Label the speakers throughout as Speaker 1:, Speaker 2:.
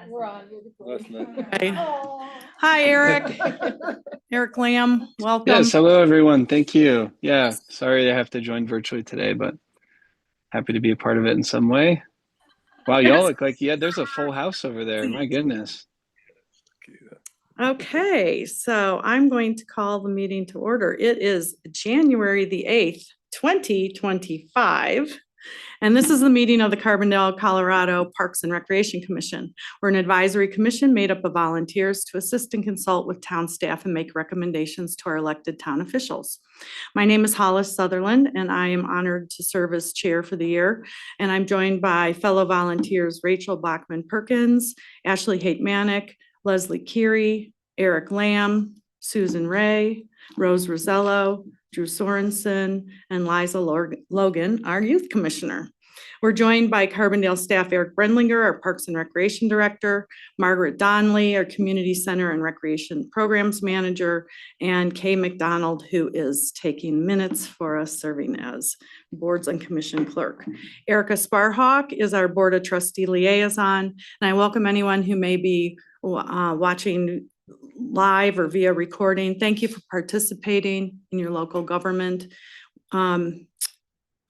Speaker 1: We're on.
Speaker 2: Okay. Hi, Eric. Eric Lamb, welcome.
Speaker 3: Yes, hello everyone. Thank you. Yeah, sorry I have to join virtually today, but happy to be a part of it in some way. Wow, y'all look like, yeah, there's a full house over there. My goodness.
Speaker 2: Okay, so I'm going to call the meeting to order. It is January the 8th, 2025. And this is the meeting of the Carbondale, Colorado Parks and Recreation Commission. We're an advisory commission made up of volunteers to assist and consult with town staff and make recommendations to our elected town officials. My name is Hollis Sutherland, and I am honored to serve as chair for the year. And I'm joined by fellow volunteers Rachel Bachman-Perkins, Ashley Haight-Manick, Leslie Keary, Eric Lamb, Susan Ray, Rose Rosello, Drew Sorensen, and Liza Logan, our youth commissioner. We're joined by Carbondale staff Eric Brendlinger, our Parks and Recreation Director, Margaret Donnelly, our Community Center and Recreation Programs Manager, and Kay McDonald, who is taking minutes for us, serving as Boards and Commission Clerk. Erica Sparhawk is our Board of Trustee Liaison, and I welcome anyone who may be watching live or via recording. Thank you for participating in your local government.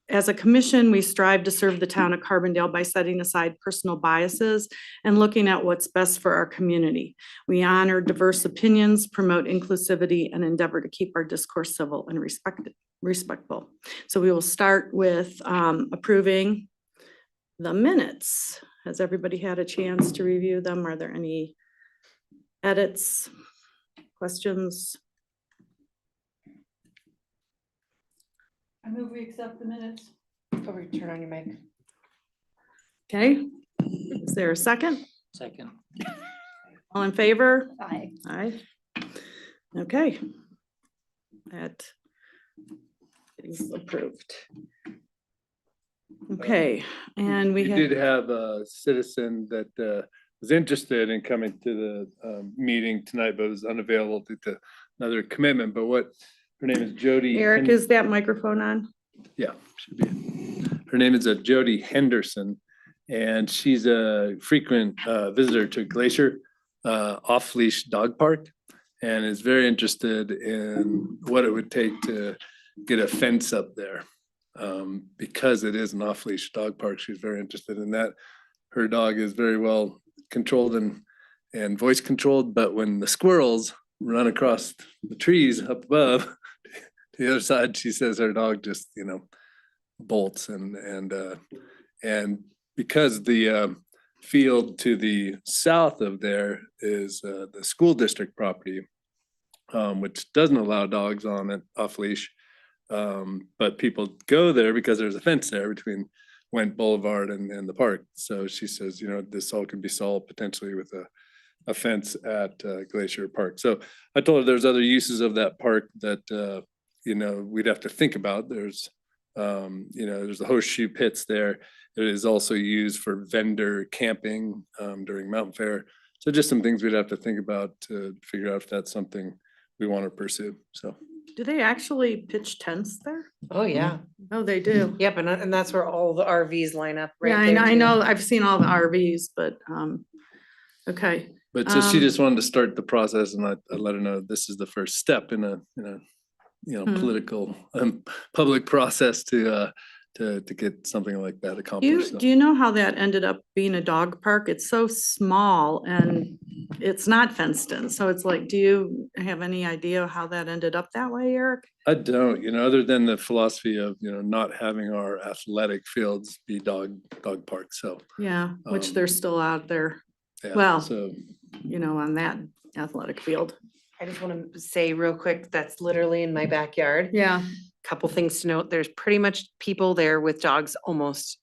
Speaker 2: As a commission, we strive to serve the town of Carbondale by setting aside personal biases and looking at what's best for our community. We honor diverse opinions, promote inclusivity, and endeavor to keep our discourse civil and respectful. So we will start with approving the minutes. Has everybody had a chance to review them? Are there any edits, questions?
Speaker 1: I move we accept the minutes.
Speaker 4: Over, turn on your mic.
Speaker 2: Okay, is there a second?
Speaker 5: Second.
Speaker 2: All in favor?
Speaker 1: Aye.
Speaker 2: Aye. Okay. That is approved. Okay, and we
Speaker 6: did have a citizen that was interested in coming to the meeting tonight, but was unavailable due to another commitment. But what her name is Jody.
Speaker 2: Eric, is that microphone on?
Speaker 6: Yeah, should be. Her name is Jody Henderson, and she's a frequent visitor to Glacier off-leash dog park, and is very interested in what it would take to get a fence up there. Because it is an off-leash dog park, she's very interested in that. Her dog is very well controlled and voice controlled, but when the squirrels run across the trees up above to the other side, she says her dog just, bolts and because the field to the south of there is the school district property, which doesn't allow dogs on it off leash. But people go there because there's a fence there between Went Boulevard and the park. So she says, this all could be solved potentially with a fence at Glacier Park. So I told her there's other uses of that park that, we'd have to think about. There's the horseshoe pits there. It is also used for vendor camping during Mountain Fair. So just some things we'd have to think about to figure out if that's something we want to pursue. So.
Speaker 2: Do they actually pitch tents there?
Speaker 4: Oh, yeah.
Speaker 2: Oh, they do.
Speaker 4: Yep, and that's where all the RVs line up right
Speaker 2: Yeah,
Speaker 4: there.
Speaker 2: I
Speaker 4: too.
Speaker 2: know, I've seen all the RVs, but, okay.
Speaker 6: But so she just wanted to start the process, and I let her know this is the first step in a political public process to get something like that accomplished.
Speaker 2: Do you know how that ended up being a dog park? It's so small and it's not fenced in. So it's like, do you have any idea how that ended up that way, Eric?
Speaker 6: I don't, other than the philosophy of, not having our athletic fields be dog parks. So,
Speaker 2: Yeah, which they're still out there.
Speaker 6: yeah,
Speaker 2: Well,
Speaker 6: so
Speaker 2: on that athletic field.
Speaker 4: I just want to say real quick, that's literally in my backyard.
Speaker 2: Yeah.
Speaker 4: Couple things to note. There's pretty much people there with dogs almost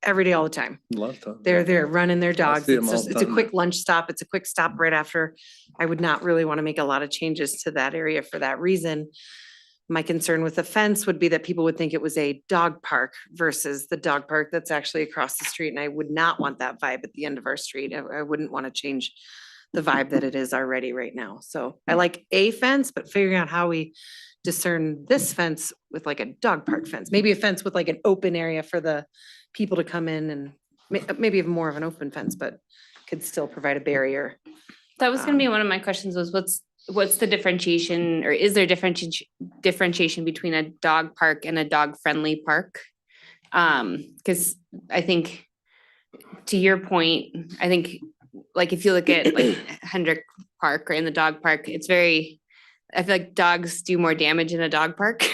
Speaker 4: every day, all the time.
Speaker 6: a lot of times.
Speaker 4: They're there running their dogs.
Speaker 6: see 'em
Speaker 4: It's
Speaker 6: all
Speaker 4: just,
Speaker 6: the
Speaker 4: it's a
Speaker 6: time.
Speaker 4: quick lunch stop. It's a quick stop right after. I would not really want to make a lot of changes to that area for that reason. My concern with the fence would be that people would think it was a dog park versus the dog park that's actually across the street. And I would not want that vibe at the end of our street. I wouldn't want to change the vibe that it is already right now. So I like a fence, but figuring out how we discern this fence with like a dog park fence, maybe a fence with like an open area for the people to come in and maybe even more of an open fence, but could still provide a barrier.
Speaker 5: That was gonna be one of my questions was what's the differentiation or is there differentiation between a dog park and a dog friendly park? Cause I think to your point, I think like if you look at like Hendrick Park or in the dog park, it's very, I feel like dogs do more damage in a dog park.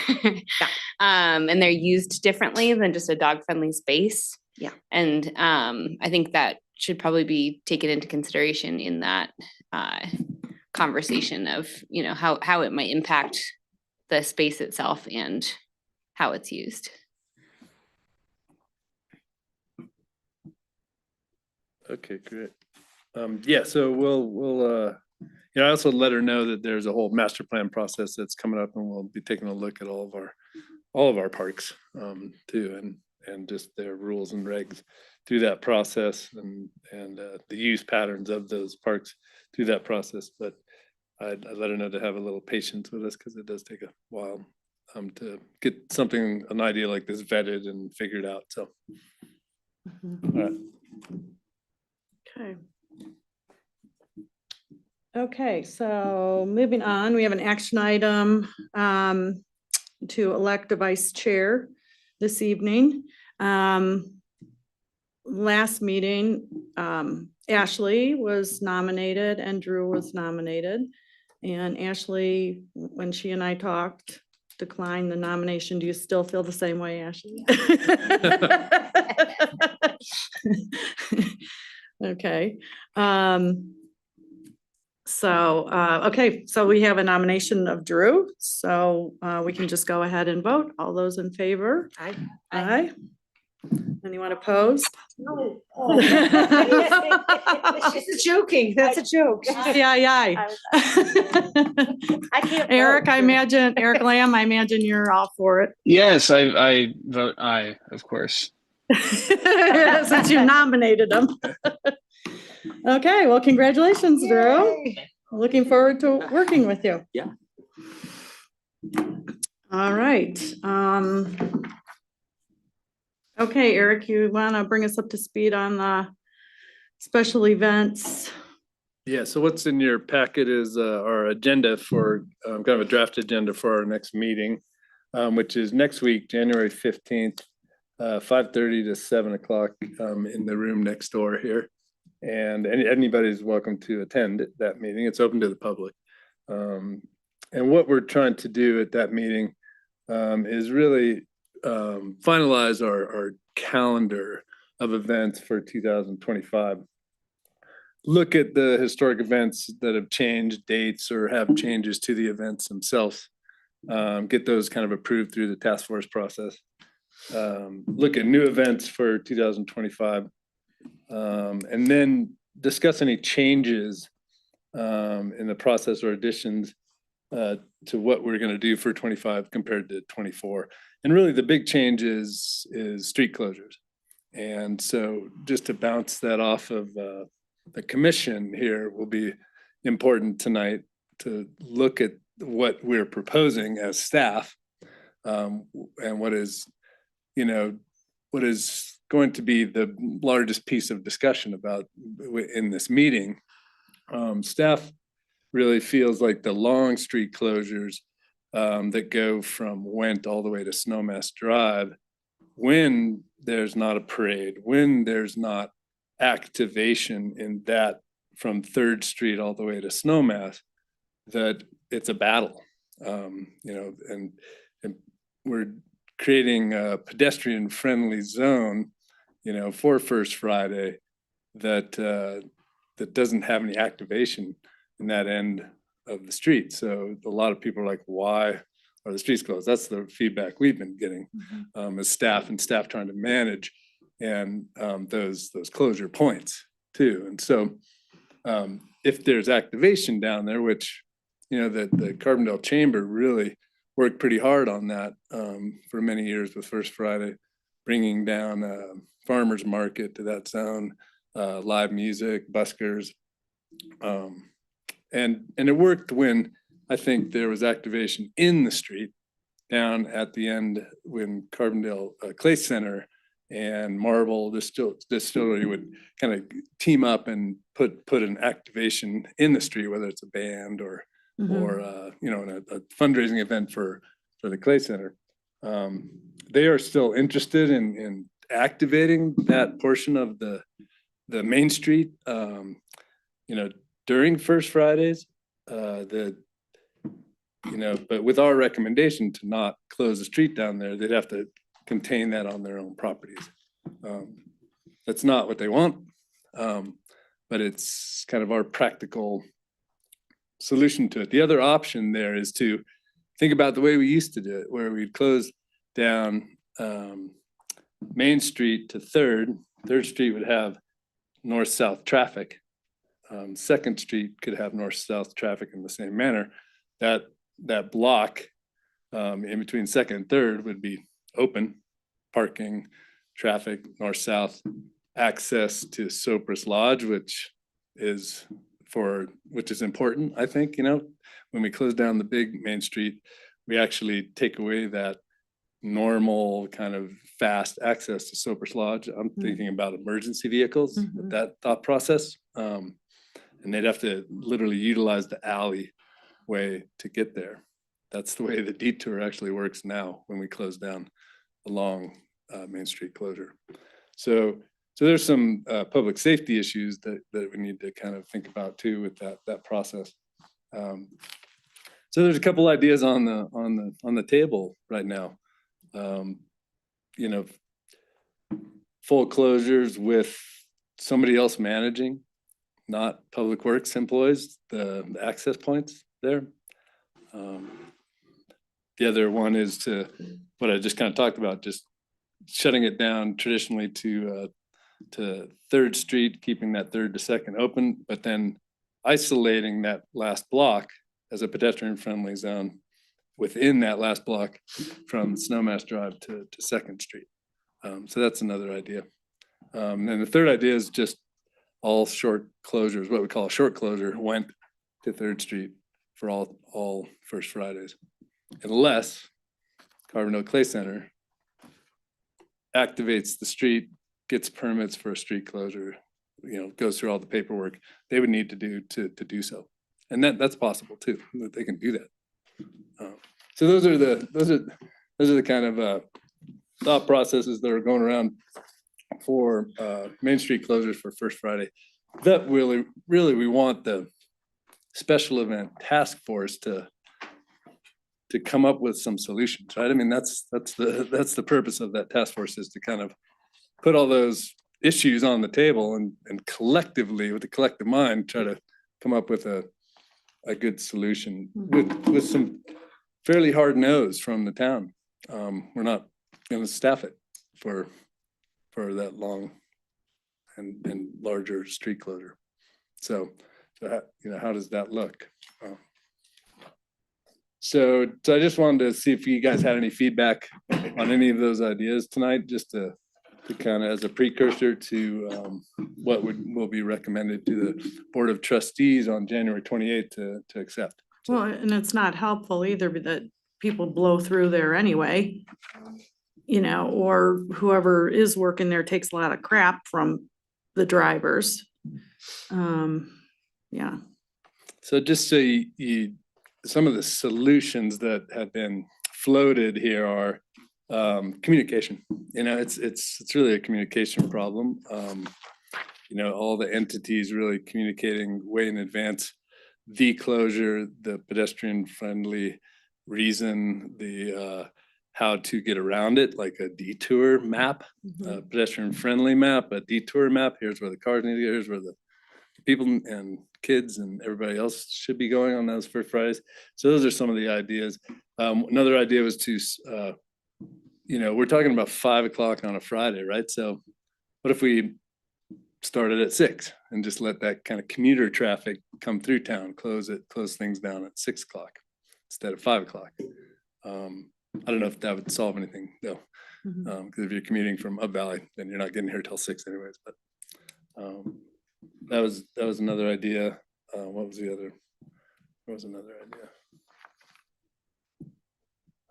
Speaker 5: And they're used differently than just a dog friendly space.
Speaker 4: Yeah.
Speaker 5: And I think that should probably be taken into consideration in that conversation of, you know, how it might impact the space itself and how it's used.
Speaker 6: Okay, great. Yeah, so we'll I also let her know that there's a whole master plan process that's coming up, and we'll be taking a look at all of our parks too, and just their rules and regs through that process, and the use patterns of those parks through that process. But I'd let her know to have a little patience with us because it does take a while to get an idea like this vetted and figured out. So, all right.
Speaker 2: Okay. Okay, so moving on, we have an action item to elect a vice chair this evening. Last meeting, Ashley was nominated and Drew was nominated. And Ashley, when she and I talked, declined the nomination. Do you still feel the same way, Ashley? Okay. Okay, so we have a nomination of Drew, so we can just go ahead and vote. All those in favor?
Speaker 4: Aye.
Speaker 2: Aye. Anyone opposed?
Speaker 7: No.
Speaker 4: She's joking. That's a joke.
Speaker 2: Yeah.
Speaker 7: I can't.
Speaker 2: Eric,
Speaker 7: vote.
Speaker 2: I imagine, Eric Lamb, I imagine you're all for it.
Speaker 3: Yes, I vote aye, of course.
Speaker 2: Since you nominated him. Okay, well, congratulations, Drew. Looking forward to working with you.
Speaker 8: Yeah.
Speaker 2: All right. Okay, Eric, you want to bring us up to speed on the special events?
Speaker 6: Yeah, so what's in your packet is our agenda for kind of a draft agenda for our next meeting, which is next week, January 15th, 5:30 to 7 o'clock in the room next door here. And anybody's welcome to attend that meeting. It's open to the public. And what we're trying to do at that meeting is really finalize our calendar of events for 2025. Look at the historic events that have changed dates or have changes to the events themselves. Get those kind of approved through the task force process. Look at new events for 2025. And then discuss any changes in the process or additions to what we're going to do for 25 compared to 24. And really the big change is street closures. And so just to bounce that off of the commission here will be important tonight to look at what we're proposing as staff and what is going to be the largest piece of discussion about in this meeting. Staff really feels like the long street closures that go from Went all the way to Snowmass Drive, when there's not a parade, when there's not activation in that from 3rd Street all the way to Snowmass, that it's a battle, and we're creating a pedestrian friendly zone, for First Friday that doesn't have any activation in that end of the street. So a lot of people are like, why are the streets closed? That's the feedback we've been getting as staff trying to manage and those closure points too. And so if there's activation down there, which the Carbondale Chamber really worked pretty hard on that for many years with First Friday, bringing down farmers market to that zone, live music, buskers. And it worked when I think there was activation in the street down at the end when Carbondale Clay Center and Marble Distillery would kind of team up and put an activation in the street, whether it's a band or you know, a fundraising event for the Clay Center. They are still interested in activating that portion of the Main Street, you know, during First Fridays. You know, but with our recommendation to not close the street down there, they'd have to contain that on their own properties. That's not what they want, but it's kind of our practical solution to it. The other option there is to think about the way we used to do it, where we'd close down Main Street to Third. Third Street would have north-south traffic. Second Street could have north-south traffic in the same manner. That block in between Second and Third would be open, parking, traffic, north-south, access to Sopris Lodge, which is important, I think. You know, when we close down the big Main Street, we actually take away that normal kind of fast access to Sopris Lodge. I'm thinking about emergency vehicles with that thought process. And they'd have to literally utilize the alley way to get there. That's the way the detour actually works now when we close down along Main Street closure. So there's some public safety issues that we need to kind of think about too with that process. So there's a couple ideas on the table right now. You know, full closures with somebody else managing, not Public Works employees, the access points there. The other one is to what I just kind of talked about, just shutting it down traditionally to Third Street, keeping that Third to Second open, but then isolating that last block as a pedestrian-friendly zone within that last block from Snowmass Drive to Second Street. So that's another idea. And the third idea is just all short closures, what we call a short closure, went to Third Street for all First Fridays, unless Carbondale Clay Center activates the street, gets permits for a street closure, you know, goes through all the paperwork they would need to do to do so. And that's possible too, that they can do that. So those are the kind of thought processes that are going around for Main Street closures for First Friday. That really we want the special event task force to come up with some solutions, right? I mean, that's the purpose of that task force, is to kind of put all those issues on the table and collectively, with the collective mind, try to come up with a good solution with some fairly hard no's from the town. We're not going to staff it for that long and larger street closure. So you know, how does that look? So I just wanted to see if you guys had any feedback on any of those ideas tonight, just to kind of as a precursor to what will be recommended to the Board of Trustees on January 28th to accept. So,
Speaker 2: Well, and it's not helpful either that people blow through there anyway, you know, or whoever is working there takes a lot of crap from the drivers. Yeah.
Speaker 6: So just so you some of the solutions that have been floated here are communication. You know, it's really a communication problem. You know, all the entities really communicating way in advance the closure, the pedestrian friendly reason, the how to get around it, like a detour map, a pedestrian friendly map, a detour map. Here's where the cars need to go, here's where the people and kids and everybody else should be going on those First Fridays. So those are some of the ideas. Another idea was to, you know, we're talking about 5 o'clock on a Friday, right? So what if we started at 6 and just let that kind of commuter traffic come through town, close things down at 6 o'clock instead of 5 o'clock? I don't know if that would solve anything though. Because if you're commuting from Up Valley, then you're not getting here till 6 anyways, but that was another idea. What was the other? What was another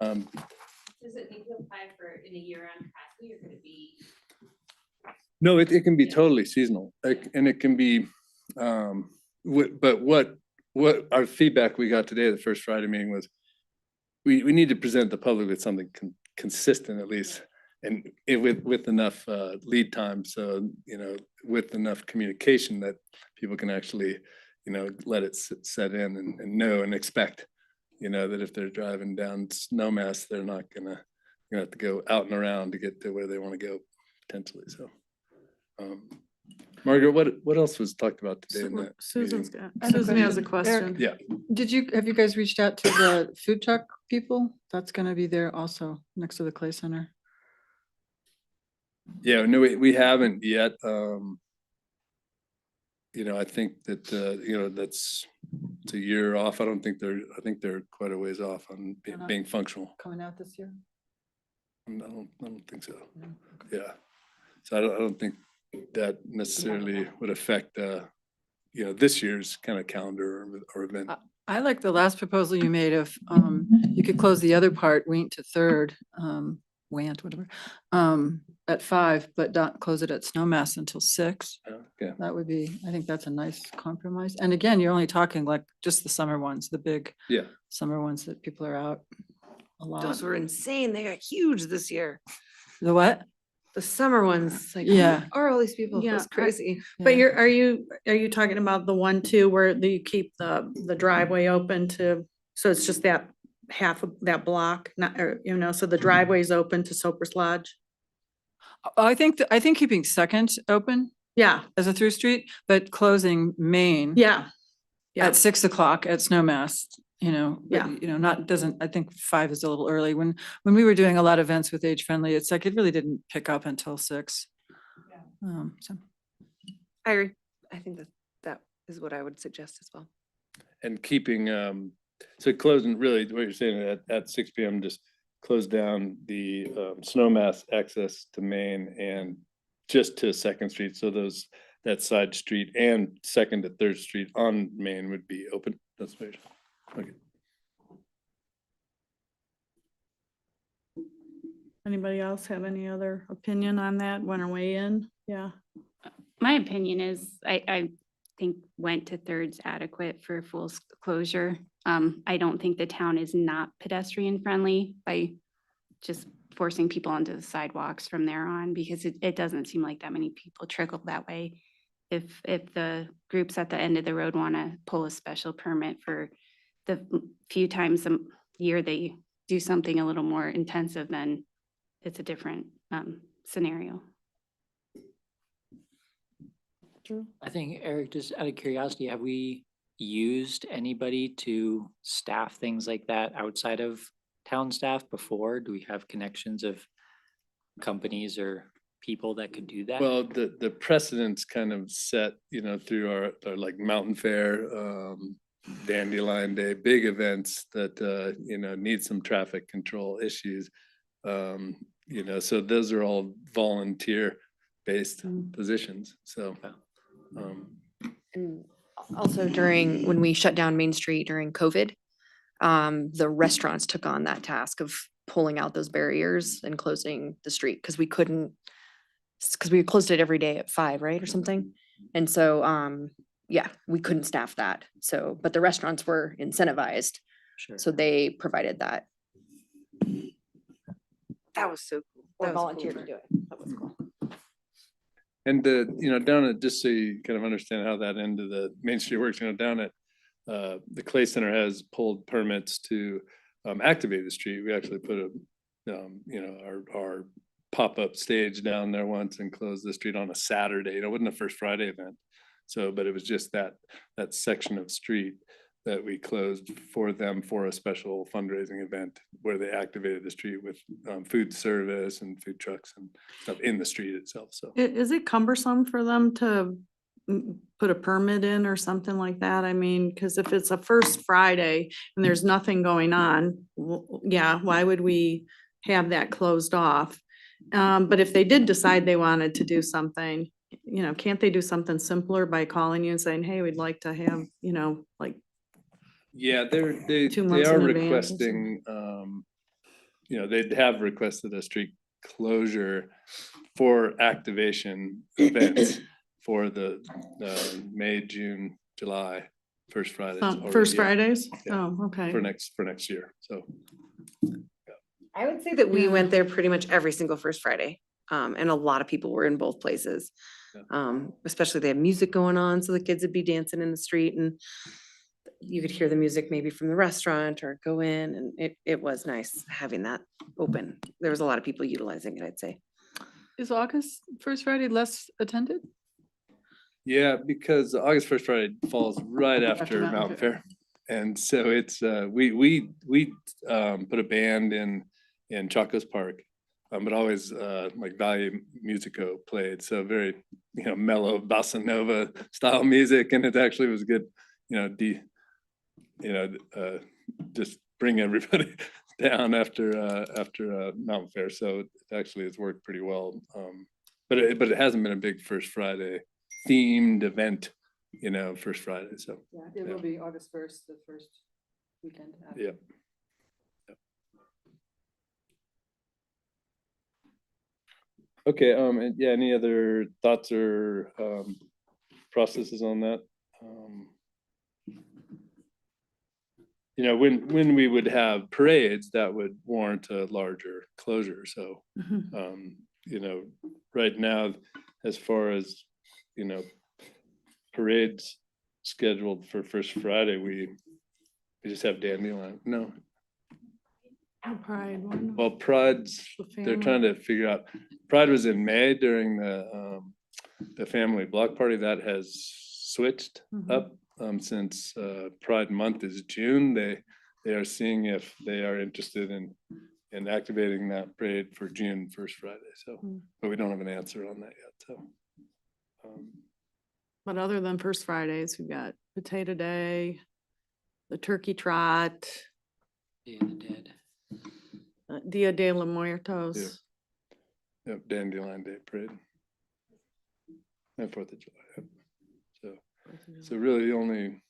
Speaker 6: idea?
Speaker 5: Does it need to apply for in a year-round capacity, or could it be
Speaker 6: No, it can be totally seasonal, and it can be, but what our feedback we got today, the first Friday meeting was, we need to present the public with something consistent at least, and with enough lead time, so, with enough communication that people can actually, let it set in and know and expect, that if they're driving down Snowmass, they're not gonna have to go out and around to get to where they want to go potentially, so. Margaret, what else was talked about today in that
Speaker 2: Susan's
Speaker 6: meeting?
Speaker 2: got, Susan has a question.
Speaker 6: Yeah,
Speaker 1: Have you guys reached out to the food truck people? That's gonna be there also next to the Clay Center.
Speaker 6: yeah, no, we haven't yet. I think that, it's a year off. I think they're quite a ways off on
Speaker 1: not
Speaker 6: being functional.
Speaker 1: Coming out this year?
Speaker 6: I don't think so.
Speaker 1: No, okay.
Speaker 6: Yeah. So I don't think that necessarily would affect, this year's kind of calendar or event.
Speaker 1: I like the last proposal you made of, you could close the other part, Wayne to Third, Want, whatever, at 5, but not close it at Snowmass until 6.
Speaker 6: Yeah.
Speaker 1: That would be, I think that's a nice compromise. And again, you're only talking like just the summer ones, the big
Speaker 6: Yeah.
Speaker 1: summer ones that people are out a lot.
Speaker 4: Those were insane. They got huge this year.
Speaker 1: The what?
Speaker 4: The summer ones, like,
Speaker 1: Yeah.
Speaker 4: who are all these people? It
Speaker 2: Yeah,
Speaker 4: was crazy.
Speaker 2: But
Speaker 1: Yeah.
Speaker 2: are you talking about the one too where you keep the driveway open to, so it's just that half of that block, not, or, so the driveway's open to Soper's Lodge?
Speaker 1: I think keeping Second open
Speaker 2: Yeah,
Speaker 1: as a through street, but closing Main
Speaker 2: yeah. Yeah.
Speaker 1: at 6 o'clock at Snowmass,
Speaker 2: Yeah.
Speaker 1: not, I think 5 is a little early. When we were doing a lot of events with Age Friendly, it's like, it really didn't pick up until 6. So.
Speaker 4: I agree. I think that is what I would suggest as well.
Speaker 6: And keeping, so closing, really, what you're saying at 6 PM, just close down the Snowmass access to Main and just to Second Street. So that side street and Second to Third Street on Main would be open. That's what you're saying. Okay.
Speaker 2: Anybody else have any other opinion on that? Want to weigh in? Yeah.
Speaker 8: My opinion is, I think Went to Third's adequate for full closure. I don't think the town is not pedestrian friendly by just forcing people onto the sidewalks from there on, because it doesn't seem like that many people trickle that way. If the groups at the end of the road want to pull a special permit for the few times a year they do something a little more intensive, then it's a different scenario.
Speaker 9: I think, Eric, just out of curiosity, have we used anybody to staff things like that outside of town staff before? Do we have connections of companies or people that could do that?
Speaker 6: Well, the precedents kind of set, through our like Mountain Fair, Dandelion Day, big events that, need some traffic control issues. So those are all volunteer-based positions, so.
Speaker 7: And also when we shut down Main Street during COVID, the restaurants took on that task of pulling out those barriers and closing the street because we closed it every day at 5, right, or something. And so, we couldn't staff that. So, but the restaurants were incentivized,
Speaker 9: Sure.
Speaker 7: so they provided that
Speaker 4: That was so cool.
Speaker 7: or
Speaker 4: That was cool.
Speaker 7: volunteered to do it. That was cool.
Speaker 6: And down at, just so you kind of understand how that end of the Main Street works, down at the Clay Center has pulled permits to activate the street. We actually put our pop-up stage down there once and closed the street on a Saturday. It wasn't a First Friday event. So, but it was just that section of street that we closed for them for a special fundraising event where they activated the street with food service and food trucks and stuff in the street itself. So
Speaker 2: Is it cumbersome for them to put a permit in or something like that? I mean, because if it's a First Friday and there's nothing going on, why would we have that closed off? But if they did decide they wanted to do something, can't they do something simpler by calling you and saying, hey, we'd like to have, like,
Speaker 6: yeah, they
Speaker 2: 2 months
Speaker 6: are
Speaker 2: in advance or
Speaker 6: requesting, they'd have requested a street closure for activation events for the May, June, July, first Fridays.
Speaker 2: First
Speaker 6: already, yeah,
Speaker 2: Fridays?
Speaker 6: Yeah.
Speaker 2: Oh, okay.
Speaker 6: for next year. So
Speaker 4: I would say that we
Speaker 2: Yeah.
Speaker 4: went there pretty much every single first Friday. And a lot of people were in both places.
Speaker 6: Yeah.
Speaker 4: Especially they had music going on, so the kids would be dancing in the street and you could hear the music maybe from the restaurant or go in, and it was nice having that open. There was a lot of people utilizing it, I'd say.
Speaker 1: Is August first Friday less attended?
Speaker 6: yeah, because August first Friday falls right after
Speaker 1: Mountain
Speaker 6: Mountain
Speaker 1: Fair.
Speaker 6: Fair. And so it's we put a band in Chacos Park, but always like Value Musico played, so very mellow bossa nova style music, and it actually was good, just bring everybody down after Mountain Fair. So it actually has worked pretty well, but it hasn't been a big First Friday themed event, First Friday. So
Speaker 1: Yeah, it will be August 1st, the first weekend. after.
Speaker 6: yeah. Okay, and yeah, any other thoughts or processes on that? When we would have parades, that would warrant a larger closure. So,
Speaker 2: Mhm.
Speaker 6: right now, as far as, parades scheduled for First Friday, we just have Dandelion. No,
Speaker 2: The Pride one.
Speaker 6: well, Pride's,
Speaker 2: The
Speaker 6: they're
Speaker 2: family.
Speaker 6: trying to figure out, Pride was in May during the family block party. That has switched
Speaker 2: Mhm.
Speaker 6: up since Pride Month is June. They are seeing if they are interested in activating that parade for June first Friday. So, but we don't have an answer on that yet. So,
Speaker 2: But other than First Fridays, we've got Potato Day, the Turkey Trot,
Speaker 9: Day of the Dead.
Speaker 2: Dia de los Muertos.
Speaker 6: yep, Dandelion Day parade and 4th of July. Yep. So really the only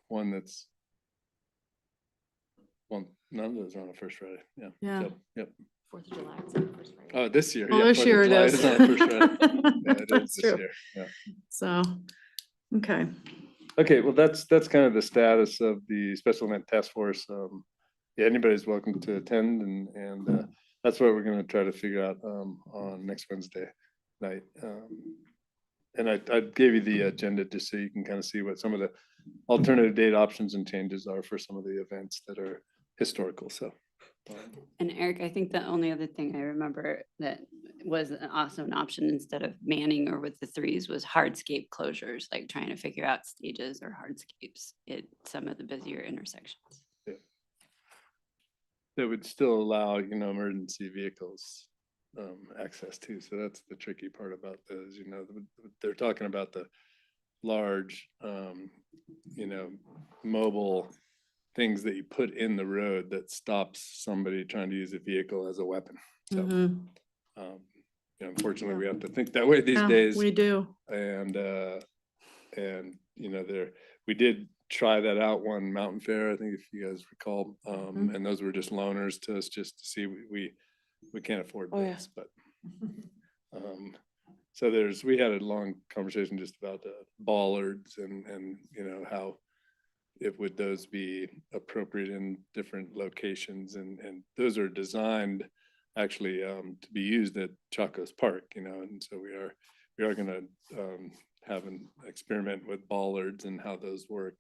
Speaker 6: one that's, well, none of those are on a First Friday. Yeah.
Speaker 2: Yeah.
Speaker 6: So, yep.
Speaker 7: 4th of July is on the first Friday.
Speaker 6: Oh, this year.
Speaker 2: Well,
Speaker 6: yeah,
Speaker 2: this
Speaker 6: 4th of
Speaker 2: year it
Speaker 6: July
Speaker 2: is.
Speaker 6: on a First Friday. Yeah, it
Speaker 2: That's
Speaker 6: is this
Speaker 2: true.
Speaker 6: year. Yeah.
Speaker 2: So, okay.
Speaker 6: Okay, well, that's kind of the status of the Special Event Task Force. Yeah, anybody's welcome to attend, and that's what we're going to try to figure out on next Wednesday night. And I gave you the agenda just so you can kind of see what some of the alternative date options and changes are for some of the events that are historical. So.
Speaker 10: And Eric, I think the only other thing I remember that was also an option instead of manning or with the threes was hardscape closures, like trying to figure out stages or hardscapes at some of the busier intersections.
Speaker 6: Yeah. That would still allow, emergency vehicles access too. So that's the tricky part about those, they're talking about the large, mobile things that you put in the road that stops somebody trying to use a vehicle as a weapon. So,
Speaker 2: Mhm.
Speaker 6: Unfortunately, we have to think that way these
Speaker 2: Yeah,
Speaker 6: days.
Speaker 2: we do.
Speaker 6: And we did try that out one Mountain Fair, I think, if you guys recall, and those were just loaners to us just to see. We can't afford
Speaker 4: Oh, yeah.
Speaker 6: this, but so we had a long conversation just about bollards and how would those be appropriate in different locations, and those are designed actually to be used at Chacos Park, and so we are going to have an experiment with bollards and how those work,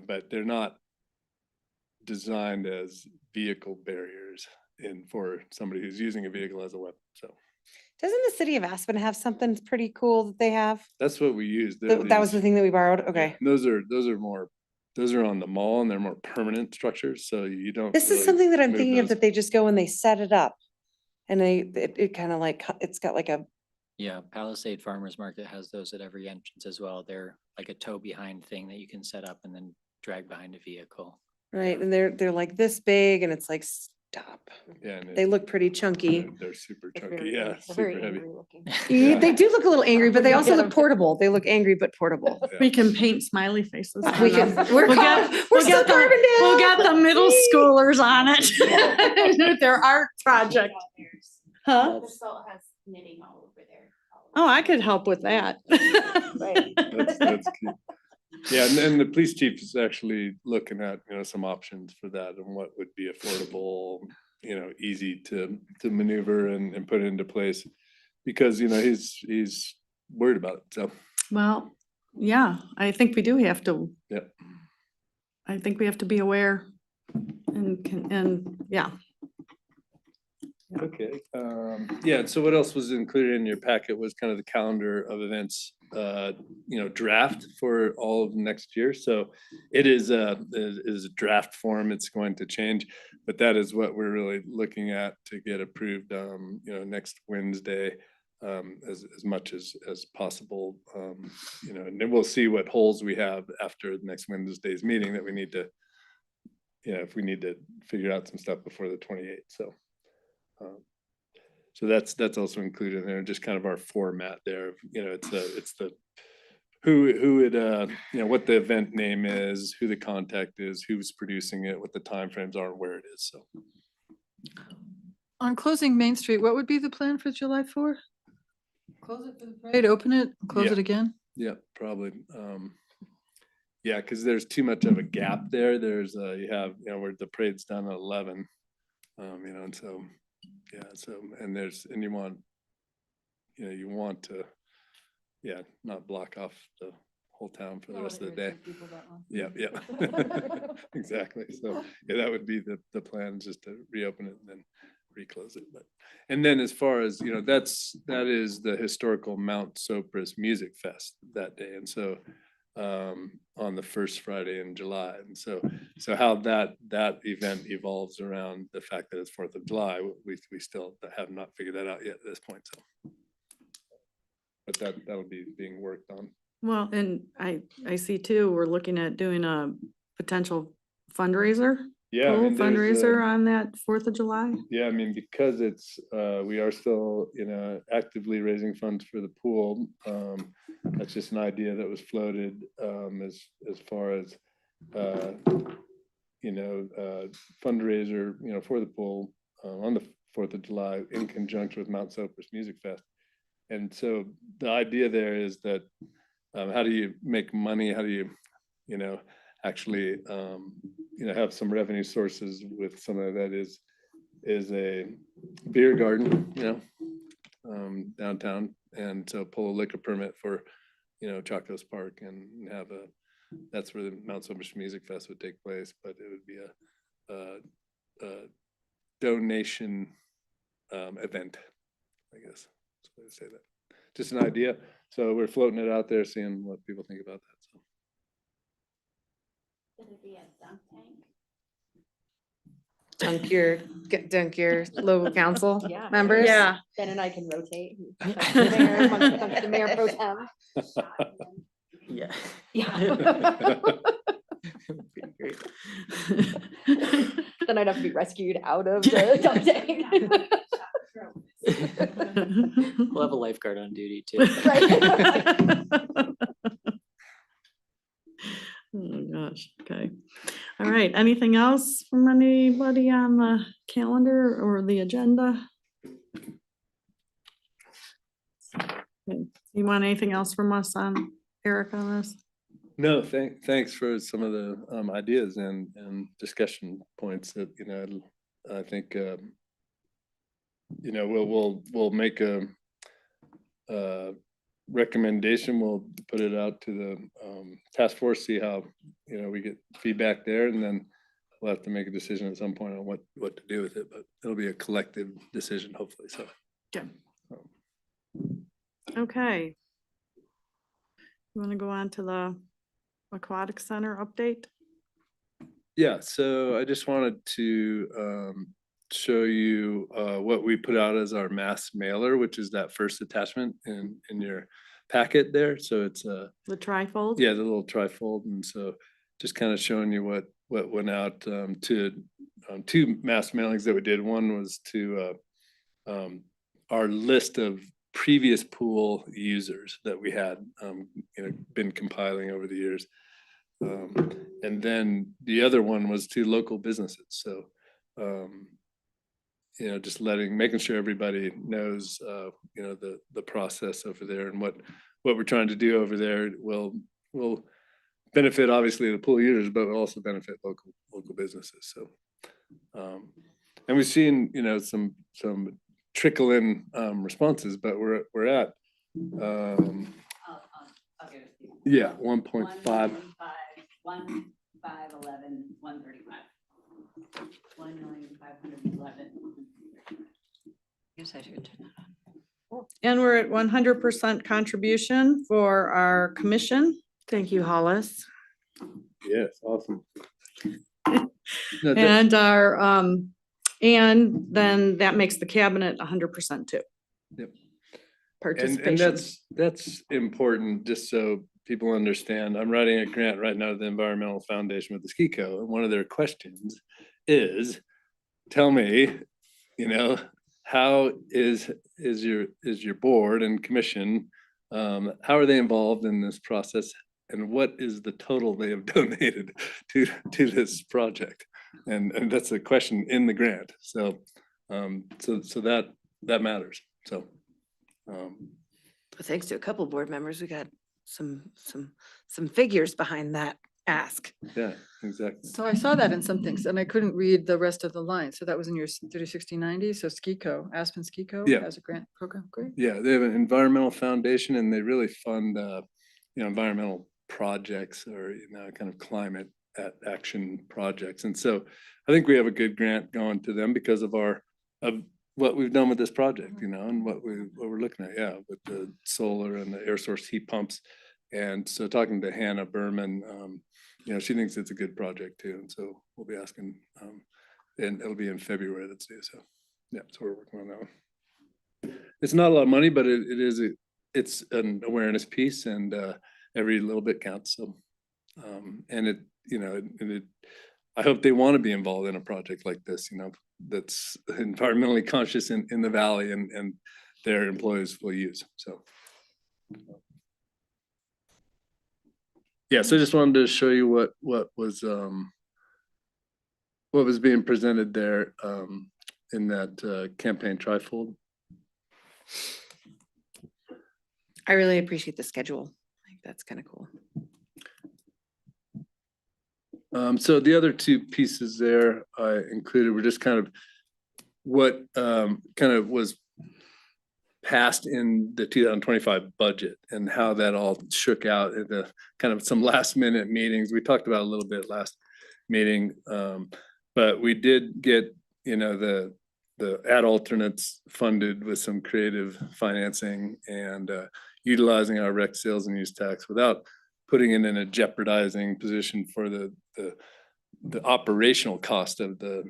Speaker 6: but they're not designed as vehicle barriers for somebody who's using a vehicle as a weapon. So
Speaker 4: Doesn't the city of Aspen have something pretty cool that they have?
Speaker 6: that's what we used.
Speaker 4: That was the thing that we borrowed? Okay.
Speaker 6: Those are on the mall, and they're more permanent structures, so you don't.
Speaker 4: This is
Speaker 6: really
Speaker 4: something that I'm
Speaker 6: move
Speaker 4: thinking of,
Speaker 6: those.
Speaker 4: that they just go and they set it up. And it kind of like, it's got like a,
Speaker 9: Yeah, Palisade Farmers Market has those at every entrance as well. They're like a tow behind thing that you can set up and then drag behind a vehicle.
Speaker 4: right, and they're like this big, and it's like, stop.
Speaker 6: Yeah, and
Speaker 4: They look pretty chunky.
Speaker 6: They're super
Speaker 7: They're
Speaker 6: chunky.
Speaker 7: very
Speaker 6: Yeah,
Speaker 7: angry- they're very
Speaker 6: super heavy.
Speaker 7: angry looking.
Speaker 4: Yeah, they do look a little angry, but they
Speaker 7: When you
Speaker 4: also
Speaker 7: get
Speaker 4: look
Speaker 7: 'em.
Speaker 4: portable. They look angry but portable.
Speaker 6: Yeah.
Speaker 2: We can paint smiley faces. on
Speaker 4: We
Speaker 2: them.
Speaker 4: can, we're
Speaker 2: We'll get-
Speaker 4: we're
Speaker 2: we'll
Speaker 4: still
Speaker 2: get the-
Speaker 4: Carbondale.
Speaker 2: We'll get the middle schoolers on it with their art project. Huh?
Speaker 8: knitting all over there.
Speaker 2: Oh, I could help with that.
Speaker 6: That's key. Yeah, and then the police chief is actually looking at, some options for that and what would be affordable, easy to maneuver and put into place. Because, he's worried about it, so.
Speaker 2: Well, yeah, I think we do have to.
Speaker 6: Yep.
Speaker 2: I think we have to be aware and yeah.
Speaker 6: Okay, yeah, so what else was included in your packet was kind of the calendar of events, draft for all of next year. So it is a draft form. It's going to change, but that is what we're really looking at to get approved, next Wednesday, as much as possible, and then we'll see what holes we have after next Wednesday's meeting that we need to, if we need to figure out some stuff before the 28th, so. So that's also included in there, just kind of our format there. It's the who would what the event name is, who the contact is, who's producing it, what the timeframes are, and where it is. So
Speaker 1: On closing Main Street, what would be the plan for July 4th? Close it for the parade, open it, close
Speaker 6: Yeah.
Speaker 1: it again?
Speaker 6: yeah, probably. Yeah, because there's too much of a gap there. There's you have where the parade's done at 11, and so. Yeah, so, and you want to, not block off the whole town for the rest of the day. Yeah, exactly. So, that would be the plan, just to reopen it and then reclose it. And then as far as, that is the historical Mount Sopris Music Fest that day. And so, on the first Friday in July. And so how that event evolves around the fact that it's 4th of July, we still have not figured that out yet at this point. So, but that would be being worked on.
Speaker 2: Well, and I see too, we're looking at doing a potential fundraiser.
Speaker 6: Yeah,
Speaker 2: Pool
Speaker 6: there's
Speaker 2: fundraiser on that 4th of July.
Speaker 6: Yeah, because it's we are still actively raising funds for the pool. That's just an idea that was floated as far as fundraiser for the pool on the 4th of July in conjunction with Mount Sopris Music Fest. And so the idea there is that how do you make money? How do you actually have some revenue sources with some of that is a beer garden, downtown, and so pull a liquor permit for Chacos Park and have that's where the Mount Sopris Music Fest would take place, but it would be a donation event, I guess. That's the way to say that. Just an idea. So we're floating it out there, seeing what people think about that. So.
Speaker 4: Dunk your local council
Speaker 7: Yeah.
Speaker 4: members.
Speaker 2: Yeah.
Speaker 7: Ben and I can rotate. The mayor pro tem.
Speaker 9: Yeah.
Speaker 7: Yeah.
Speaker 9: Pretty great.
Speaker 7: Then I'd have to be rescued out of the dump tank.
Speaker 9: We'll have a lifeguard on duty too.
Speaker 2: Oh, gosh, okay. All right, anything else from anybody on the calendar or the agenda? Okay, you want anything else from us on Eric on this?
Speaker 6: No, thanks for some of the ideas and discussion points that I think we'll make a recommendation. We'll put it out to the task force, see how we get feedback there, and then we'll have to make a decision at some point on what to do with it. But it'll be a collective decision, hopefully. So.
Speaker 2: Yeah. Okay. You want to go on to the Aquatic Center update?
Speaker 6: Yeah, so I just wanted to show you what we put out as our mass mailer, which is that first attachment in your packet there. So it's
Speaker 2: The trifold?
Speaker 6: yeah, the little trifold. And so just kind of showing you what went out to two mass mailings that we did. One was to our list of previous pool users that we had been compiling over the years. And then the other one was to local businesses. So just making sure everybody knows, the process over there and what we're trying to do over there will benefit obviously the pool users, but will also benefit local businesses. So, and we've seen, some trickle in responses, but we're at,
Speaker 10: I'll give it to you.
Speaker 6: yeah, 1.5.
Speaker 10: 1,511,135. 1,511,135. Guess I should turn that on.
Speaker 2: And we're at 100% contribution for our commission.
Speaker 4: Thank you, Hollis.
Speaker 6: Yes, awesome. No, that-
Speaker 2: And and then that makes the cabinet 100% too.
Speaker 6: Yep.
Speaker 2: Participation.
Speaker 6: And that's important, just so people understand. I'm writing a grant right now to the Environmental Foundation with the Ski Co. And one of their questions is, tell me, how is your board and commission, how are they involved in this process? And what is the total they have donated to this project? And that's a question in the grant. So that matters. So
Speaker 4: Thanks to a couple board members, we got some figures behind that ask.
Speaker 6: yeah, exactly.
Speaker 1: So I saw that in some things and I couldn't read the rest of the line. So that was in your 30/60/90. So Ski-Co, Aspen Ski-Co
Speaker 6: Yeah.
Speaker 1: has a grant program. Great.
Speaker 6: Yeah, they have an environmental foundation and they really fund, environmental projects or, kind of climate action projects. And so I think we have a good grant going to them because of what we've done with this project, and what we're looking at, yeah, with the solar and the air source heat pumps. And so talking to Hannah Berman, she thinks it's a good project too. And so we'll be asking, and it'll be in February, let's see. So yeah, so we're working on that one. It's not a lot of money, but it's an awareness piece, and every little bit counts. So, and I hope they want to be involved in a project like this, that's environmentally conscious in the valley and their employees will use. So. Yeah, so I just wanted to show you what was being presented there in that campaign trifold.
Speaker 4: I really appreciate the schedule. I think that's kind of cool.
Speaker 6: So the other two pieces there I included were just kind of what kind of was passed in the 2025 budget and how that all shook out in the kind of some last minute meetings. We talked about a little bit last meeting, but we did get, the ad alternates funded with some creative financing and utilizing our rec sales and use tax without putting it in a jeopardizing position for the operational cost of the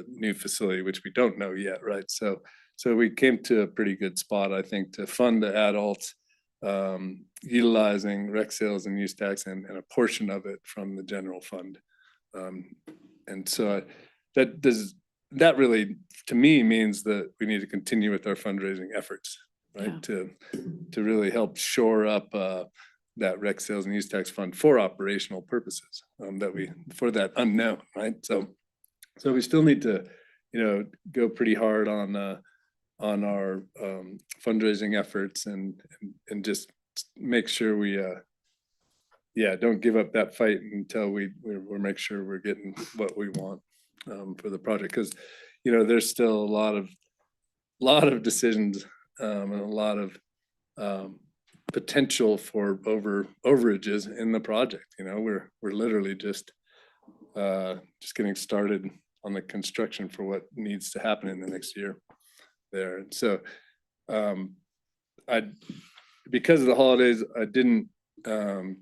Speaker 6: new facility, which we don't know yet, right? So we came to a pretty good spot, I think, to fund the adults, utilizing rec sales and use tax and a portion of it from the general fund. And so that really, to me, means that we need to continue with our fundraising efforts, right?
Speaker 2: Yeah.
Speaker 6: To really help shore up that rec sales and use tax fund for operational purposes, for that unknown, right? So we still need to, go pretty hard on our fundraising efforts and just make sure we don't give up that fight until we make sure we're getting what we want for the project, because there's still a lot of decisions and a lot of potential for overages in the project. We're literally just getting started on the construction for what needs to happen in the next year there. And so because of the holidays, I didn't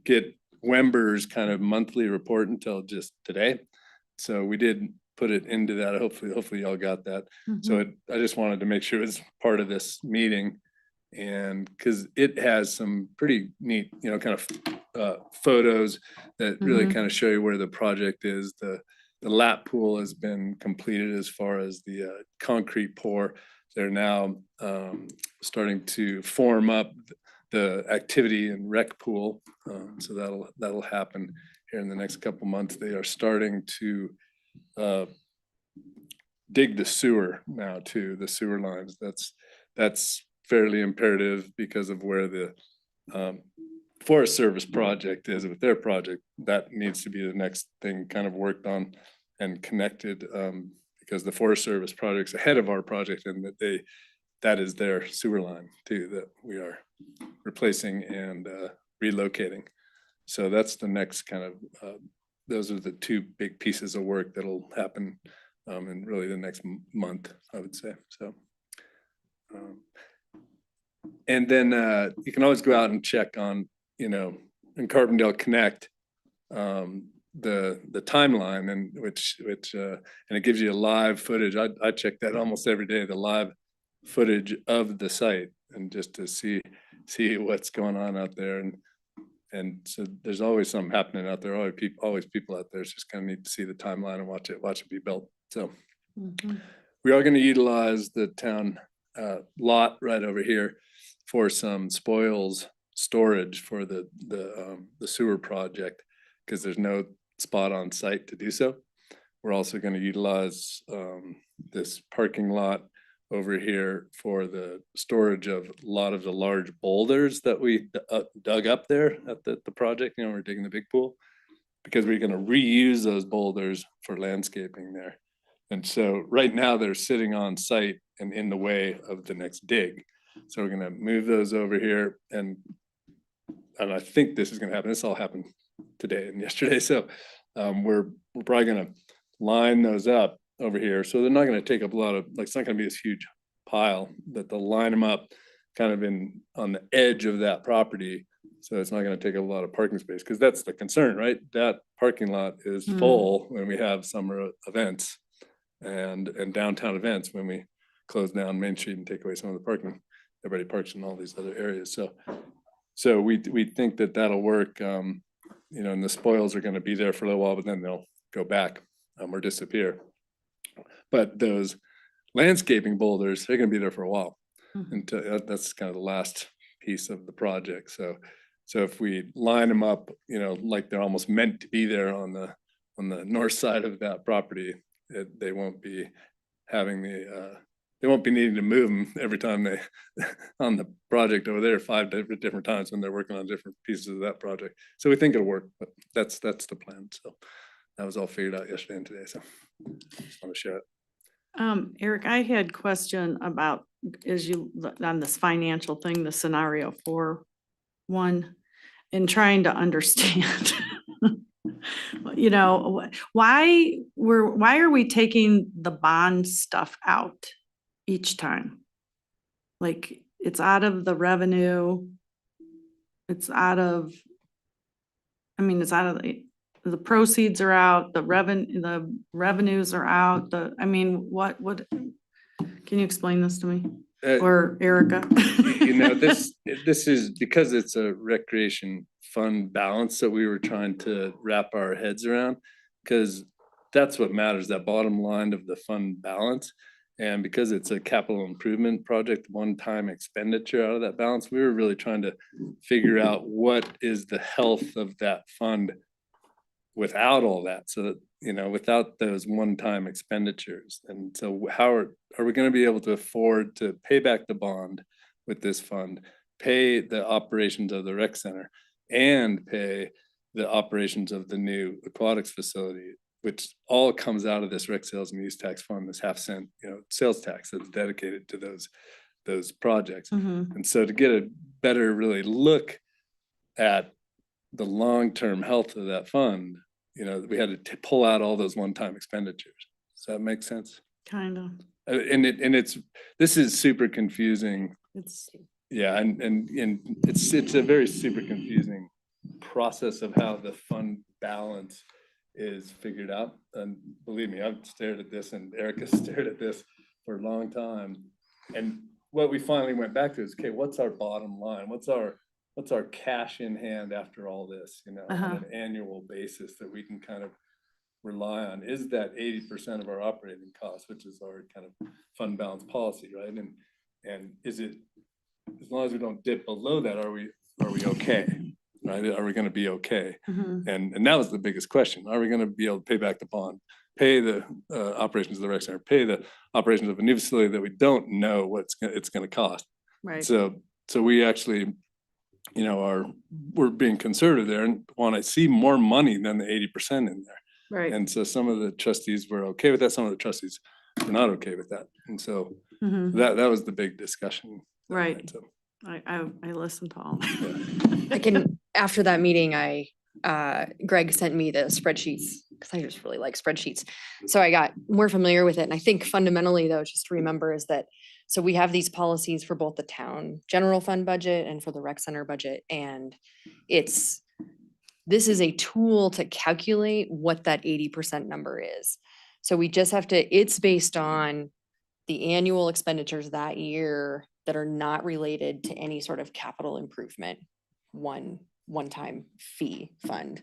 Speaker 6: get Wember's kind of monthly report until just today. So we did put it into that. Hopefully y'all got that. So I just wanted to make sure it was part of this meeting, and because it has some pretty neat, kind of photos that really kind of show you where the project is. The lap pool has been completed as far as the concrete pour. They're now starting to form up the activity and rec pool. So that'll happen here in the next couple months. They are starting to dig the sewer now too, the sewer lines. That's fairly imperative because of where the Forest Service project is with their project. That needs to be the next thing kind of worked on and connected, because the Forest Service project's ahead of our project, and that is their sewer line too, that we are replacing and relocating. So that's the next kind of, those are the two big pieces of work that'll happen in really the next month, I would say. So, and then you can always go out and check on, in Carbondale Connect, the timeline, and which and it gives you a live footage. I check that almost every day, the live footage of the site, and just to see what's going on out there. And so there's always something happening out there, always people out there. It's just kind of neat to see the timeline and watch it be built. So we are going to utilize the town lot right over here for some spoils storage for the sewer project, because there's no spot on site to do so. We're also going to utilize this parking lot over here for the storage of a lot of the large boulders that we dug up there at the project. We're digging the big pool, because we're going to reuse those boulders for landscaping there. And so right now they're sitting on site and in the way of the next dig. So we're going to move those over here, and I think this is going to happen. This all happened today and yesterday. So we're probably going to line those up over here. So they're not going to take up a lot of, like, it's not going to be this huge pile, but they'll line them up kind of on the edge of that property. So it's not going to take up a lot of parking space, because that's the concern, right? That parking lot is full when we have summer events and downtown events. When we close down Main Street and take away some of the parking, everybody parks in all these other areas. So we think that that'll work, and the spoils are going to be there for a little while, but then they'll go back or disappear. But those landscaping boulders, they're going to be there for a while. And that's kind of the last piece of the project. So if we line them up, like they're almost meant to be there on the north side of that property, they won't be having they won't be needing to move them every time they on the project over there 5 different times when they're working on different pieces of that project. So we think it'll work, but that's the plan. So that was all figured out yesterday and today. So I just want to share it.
Speaker 2: Eric, I had a question about, as you look on this financial thing, the scenario 4 one, and trying to understand, why are we taking the bond stuff out each time? Like, it's out of the revenue. It's out of the proceeds are out, the revenues are out, what, can you explain this to me? Or Erica?
Speaker 6: This is because it's a recreation fund balance that we were trying to wrap our heads around, because that's what matters, that bottom line of the fund balance. And because it's a capital improvement project, one-time expenditure out of that balance, we were really trying to figure out what is the health of that fund without all that. So that, without those one-time expenditures. And so how are we going to be able to afford to pay back the bond with this fund, pay the operations of the rec center, and pay the operations of the new aquatics facility, which all comes out of this rec sales and use tax fund, this half-cent, sales tax that's dedicated to those projects. And so to get a better really look at the long-term health of that fund, we had to pull out all those one-time expenditures. Does that make sense?
Speaker 2: Kind of.
Speaker 6: This is super confusing. Yeah, and it's a very super confusing process of how the fund balance is figured out. And believe me, I've stared at this, and Erica stared at this for a long time. And what we finally went back to is, okay, what's our bottom line? What's our cash in hand after all this, on an annual basis that we can kind of rely on? Is that 80% of our operating costs, which is our kind of fund balance policy, right? And is it, as long as we don't dip below that, are we okay? Right? Are we going to be okay? And that was the biggest question. Are we going to be able to pay back the bond pay the operations of the rec center, pay the operations of a new facility that we don't know what it's going to cost.
Speaker 2: Right.
Speaker 6: So we actually, we're being conservative there and want to see more money than the 80% in there.
Speaker 2: Right.
Speaker 6: And so some of the trustees were okay with that. Some of the trustees were not okay with that. And so
Speaker 2: Mhm.
Speaker 6: that was the big discussion. that
Speaker 2: Right.
Speaker 6: night, so.
Speaker 2: I listened to all.
Speaker 7: I can, after that meeting, Greg sent me the spreadsheets because I just really like spreadsheets. So I got more familiar with it. And I think fundamentally though, just to remember is that, so we have these policies for both the town general fund budget and for the rec center budget. And this is a tool to calculate what that 80% number is. So we just have to, it's based on the annual expenditures that year that are not related to any sort of capital improvement, one-time fee fund.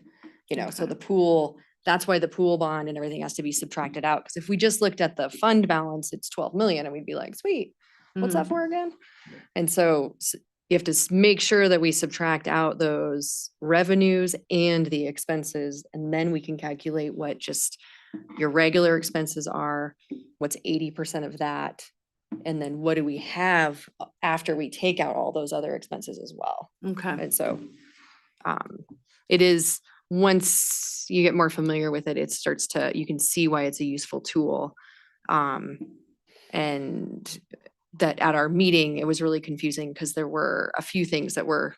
Speaker 7: So
Speaker 2: Okay.
Speaker 7: the pool, that's why the pool bond and everything has to be subtracted out. Because if we just looked at the fund balance, it's 12 million and we'd be like, sweet, what's that for again? And so you have to make sure that we subtract out those revenues and the expenses, and then we can calculate what just your regular expenses are, what's 80% of that, and then what do we have after we take out all those other expenses as well.
Speaker 2: Okay.
Speaker 7: And so it is, once you get more familiar with it, it starts to, you can see why it's a useful tool. And that at our meeting, it was really confusing because there were a few things that were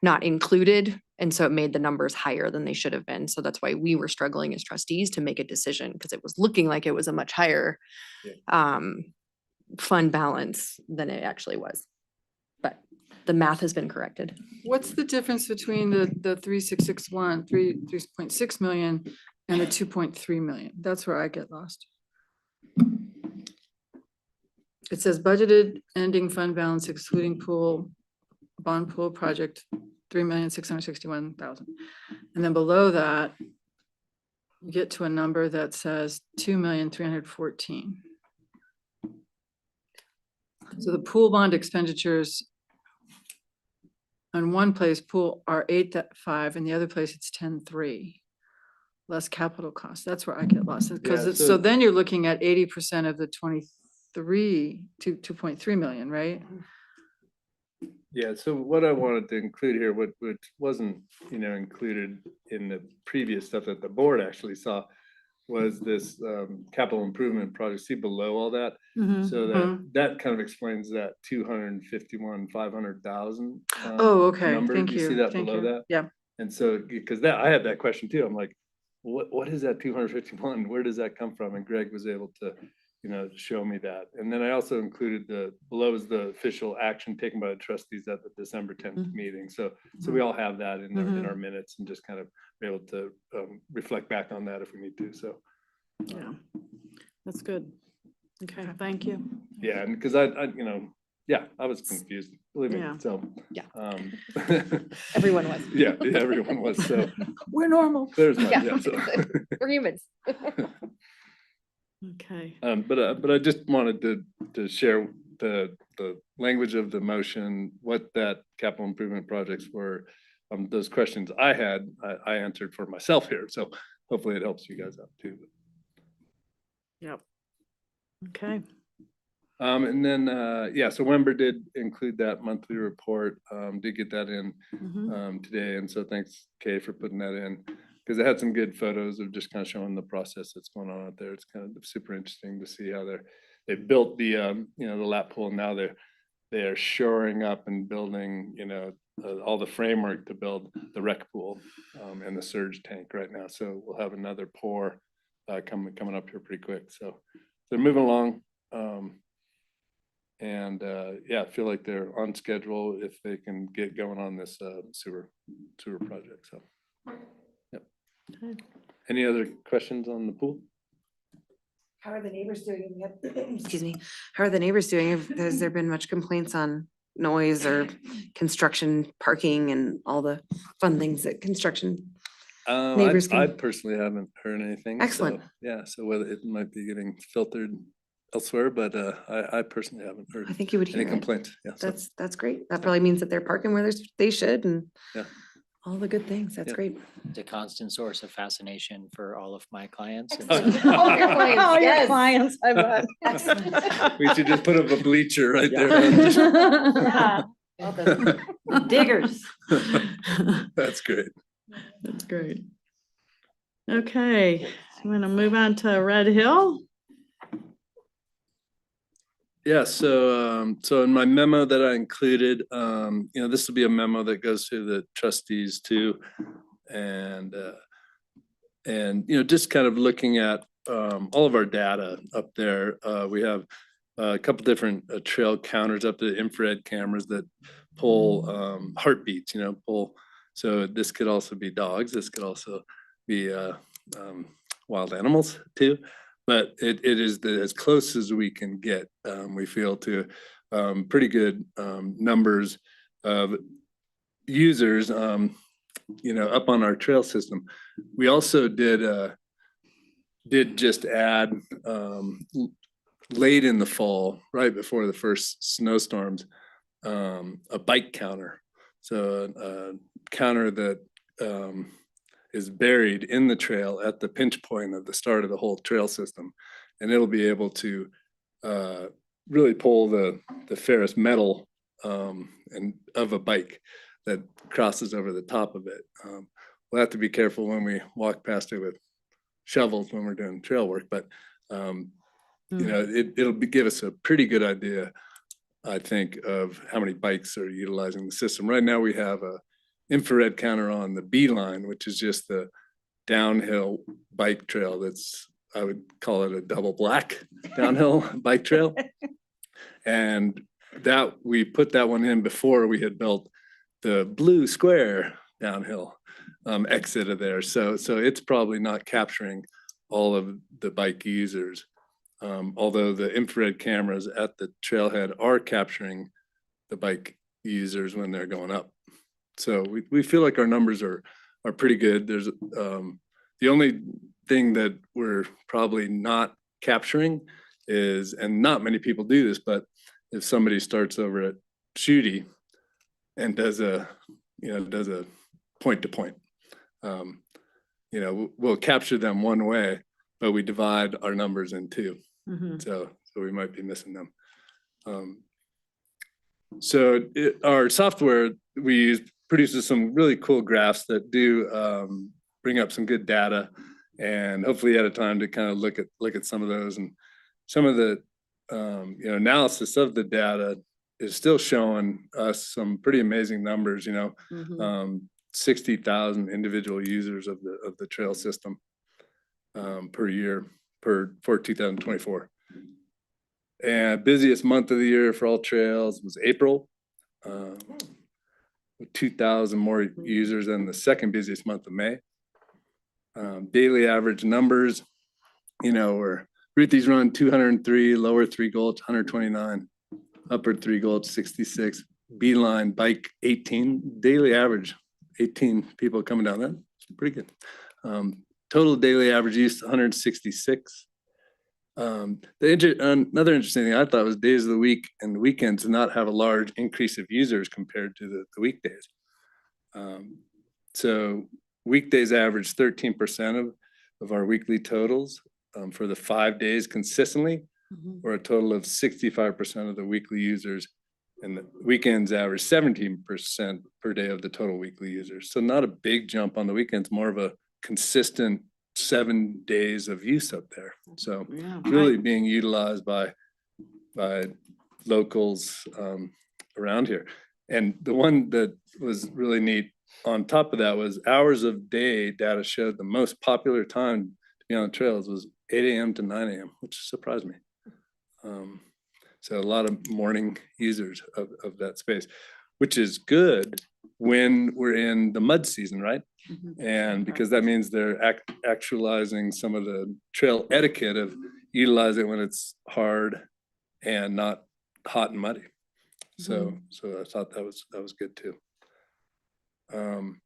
Speaker 7: not included. And so it made the numbers higher than they should have been. So that's why we were struggling as trustees to make a decision, because it was looking like it was a much higher fund balance than it actually was. But the math has been corrected.
Speaker 1: What's the difference between the 3.661, 3.6 million and the 2.3 million? That's where I get lost. It says budgeted ending fund balance excluding bond pool project, 3,661,000. And then below that, you get to a number that says 2,314,000. So the pool bond expenditures on one place pool are 8.5 and the other place it's 10.3. Less capital costs. That's where I get lost. Because so then you're looking at 80% of the 23 to 2.3 million, right?
Speaker 6: Yeah, so what I wanted to include here, which wasn't, included in the previous stuff that the board actually saw, was this capital improvement project. See below all that? So that kind of explains that 251,500,000.
Speaker 1: Oh, okay.
Speaker 6: Number.
Speaker 1: Thank
Speaker 6: You
Speaker 1: you.
Speaker 6: see that
Speaker 1: Thank
Speaker 6: below
Speaker 1: you.
Speaker 6: that?
Speaker 1: Yeah.
Speaker 6: And so, because that, I had that question too. I'm like, what is that 251? Where does that come from? And Greg was able to, show me that. And then I also included below is the official action taken by the trustees at the December 10th meeting. So we all have that in our minutes and just kind of be able to reflect back on that if we need to. So.
Speaker 2: Yeah, that's good. Okay, thank you.
Speaker 6: Yeah, and because I was confused, believe me.
Speaker 2: Yeah.
Speaker 6: So.
Speaker 7: Yeah.
Speaker 6: Um,
Speaker 7: Everyone was.
Speaker 6: Yeah, everyone was. So
Speaker 1: We're normal.
Speaker 6: there's none.
Speaker 7: Yeah.
Speaker 6: Yeah, so.
Speaker 7: We're humans.
Speaker 2: Okay.
Speaker 6: But I just wanted to share the language of the motion, what that capital improvement projects were. Those questions I had, I answered for myself here. So hopefully it helps you guys out too.
Speaker 2: Yep. Okay.
Speaker 6: And then, so Wember did include that monthly report, did get that in today. And so thanks, Kay, for putting that in, because it had some good photos of just kind of showing the process that's going on out there. It's kind of super interesting to see how they built the, the lap pool. Now they are shoring up and building, all the framework to build the rec pool and the surge tank right now. So we'll have another pour coming up here pretty quick. So they're moving along. I feel like they're on schedule if they can get going on this sewer project. So, yep.
Speaker 2: Okay.
Speaker 6: Any other questions on the pool?
Speaker 4: How are the neighbors doing? Excuse me. How are the neighbors doing? Has there been much complaints on noise or construction, parking, and all the fun things that construction? Neighbors
Speaker 6: I
Speaker 4: can-
Speaker 6: personally haven't heard anything.
Speaker 4: Excellent.
Speaker 6: So whether it might be getting filtered elsewhere, but I personally haven't heard
Speaker 4: I think you would hear
Speaker 6: any
Speaker 4: it.
Speaker 6: complaints. Yeah, so,
Speaker 4: That's great. That probably means that they're parking where they should and
Speaker 6: Yeah.
Speaker 4: All the good things. That's
Speaker 3: Yep.
Speaker 4: great.
Speaker 9: It's a constant source of fascination for all of my clients. and
Speaker 4: Excellent.
Speaker 9: so-
Speaker 4: All your clients,
Speaker 2: All your
Speaker 4: yes.
Speaker 2: clients, I bet.
Speaker 4: Excellent.
Speaker 6: We should just put up a bleacher right there.
Speaker 2: Yeah.
Speaker 10: Diggers.
Speaker 6: That's great.
Speaker 2: That's great. Okay, I'm gonna move on to Red Hill.
Speaker 6: Yeah, so in my memo that I included, this will be a memo that goes to the trustees too. And just kind of looking at all of our data up there. We have a couple different trail counters up to infrared cameras that pull heartbeats, pull. So this could also be dogs. This could also be wild animals too. But it is as close as we can get, we feel, to pretty good numbers of users, up on our trail system. We also did just add late in the fall, right before the first snowstorms, a bike counter. So a counter that is buried in the trail at the pinch point of the start of the whole trail system. And it'll be able to really pull the ferrous metal and of a bike that crosses over the top of it. We'll have to be careful when we walk past it with shovels when we're doing trail work, but it'll give us a pretty good idea, I think, of how many bikes are utilizing the system. Right now we have a infrared counter on the B line, which is just the downhill bike trail. I would call it a double black downhill bike trail. And that we put that one in before we had built the blue square downhill exit of there. So it's probably not capturing all of the bike users. Although the infrared cameras at the trailhead are capturing the bike users when they're going up. So we feel like our numbers are pretty good. There's the only thing that we're probably not capturing is, and not many people do this, but if somebody starts over at Shooty and does a point to point, we'll capture them one way, but we divide our numbers in two.
Speaker 2: Mhm.
Speaker 6: So we might be missing them. Our software we use produces some really cool graphs that do bring up some good data, and hopefully you had a time to kind of look at some of those, and some of the analysis of the data is still showing us some pretty amazing numbers.
Speaker 2: Mhm.
Speaker 6: 60,000 individual users of the trail system per year for 2024. And busiest month of the year for all trails was April. 2,000 more users than the second busiest month of May. Daily average numbers, were Ruthie's Run 203, lower 3 Gulch 129, upper 3 Gulch 66, Beeline Bike 18, daily average 18 people coming down. That's pretty good. Total daily average use 166. Another interesting thing I thought was days of the week and the weekends did not have a large increase of users compared to the weekdays. So weekdays average 13% of our weekly totals for the 5 days consistently, or a total of 65% of the weekly users, and the weekends average 17% per day of the total weekly users. So not a big jump on the weekends, more of a consistent 7 days of use up there. So
Speaker 2: Yeah.
Speaker 6: really being utilized by locals around here. And the one that was really neat on top of that was hours of day data showed the most popular time to be on the trails was 8 a.m. to 9 a.m., which surprised me. So a lot of morning users of that space, which is good when we're in the mud season, right? And because that means they're actualizing some of the trail etiquette of utilizing it when it's hard and not hot and muddy. So I thought that was good too. And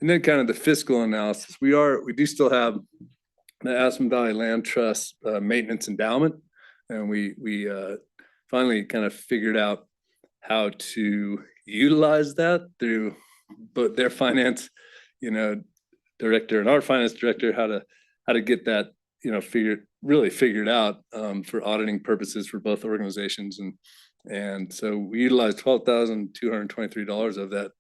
Speaker 6: then kind of the fiscal analysis. We do still have the Aspen Valley Land Trust maintenance endowment, and we finally kind of figured out how to utilize that through but their finance, director and our finance director, how to get that, figured out for auditing purposes for both organizations. And so we utilized $12,223 of that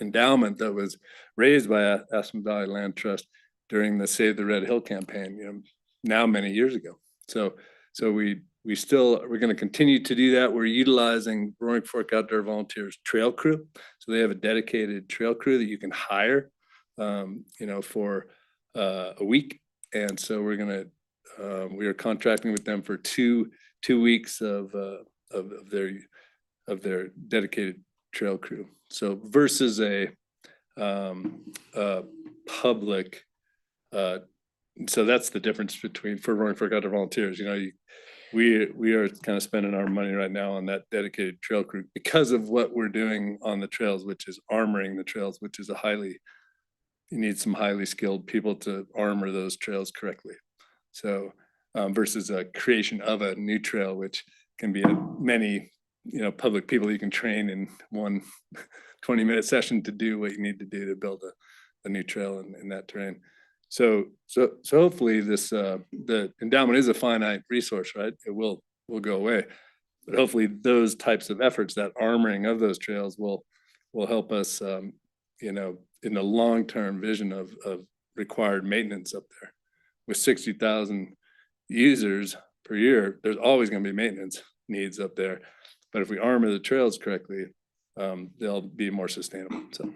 Speaker 6: endowment that was raised by Aspen Valley Land Trust during the Save the Red Hill campaign, now many years ago. So we're going to continue to do that. We're utilizing Roaring Fork Outdoor Volunteers trail crew. So they have a dedicated trail crew that you can hire, for a week. And so we are contracting with them for two weeks of their dedicated trail crew. So versus a public, so that's the difference for Roaring Fork Outdoor Volunteers. We are kind of spending our money right now on that dedicated trail crew because of what we're doing on the trails, which is armoring the trails, which is you need some highly skilled people to armor those trails correctly. So versus a creation of a new trail, which can be many, public people you can train in one 20-minute session to do what you need to do to build a new trail in that terrain. So hopefully the endowment is a finite resource, right? It will go away, but hopefully those types of efforts, that armoring of those trails will help us, in the long-term vision of required maintenance up there. With 60,000 users per year, there's always going to be maintenance needs up there. But if we armor the trails correctly, they'll be more sustainable. So,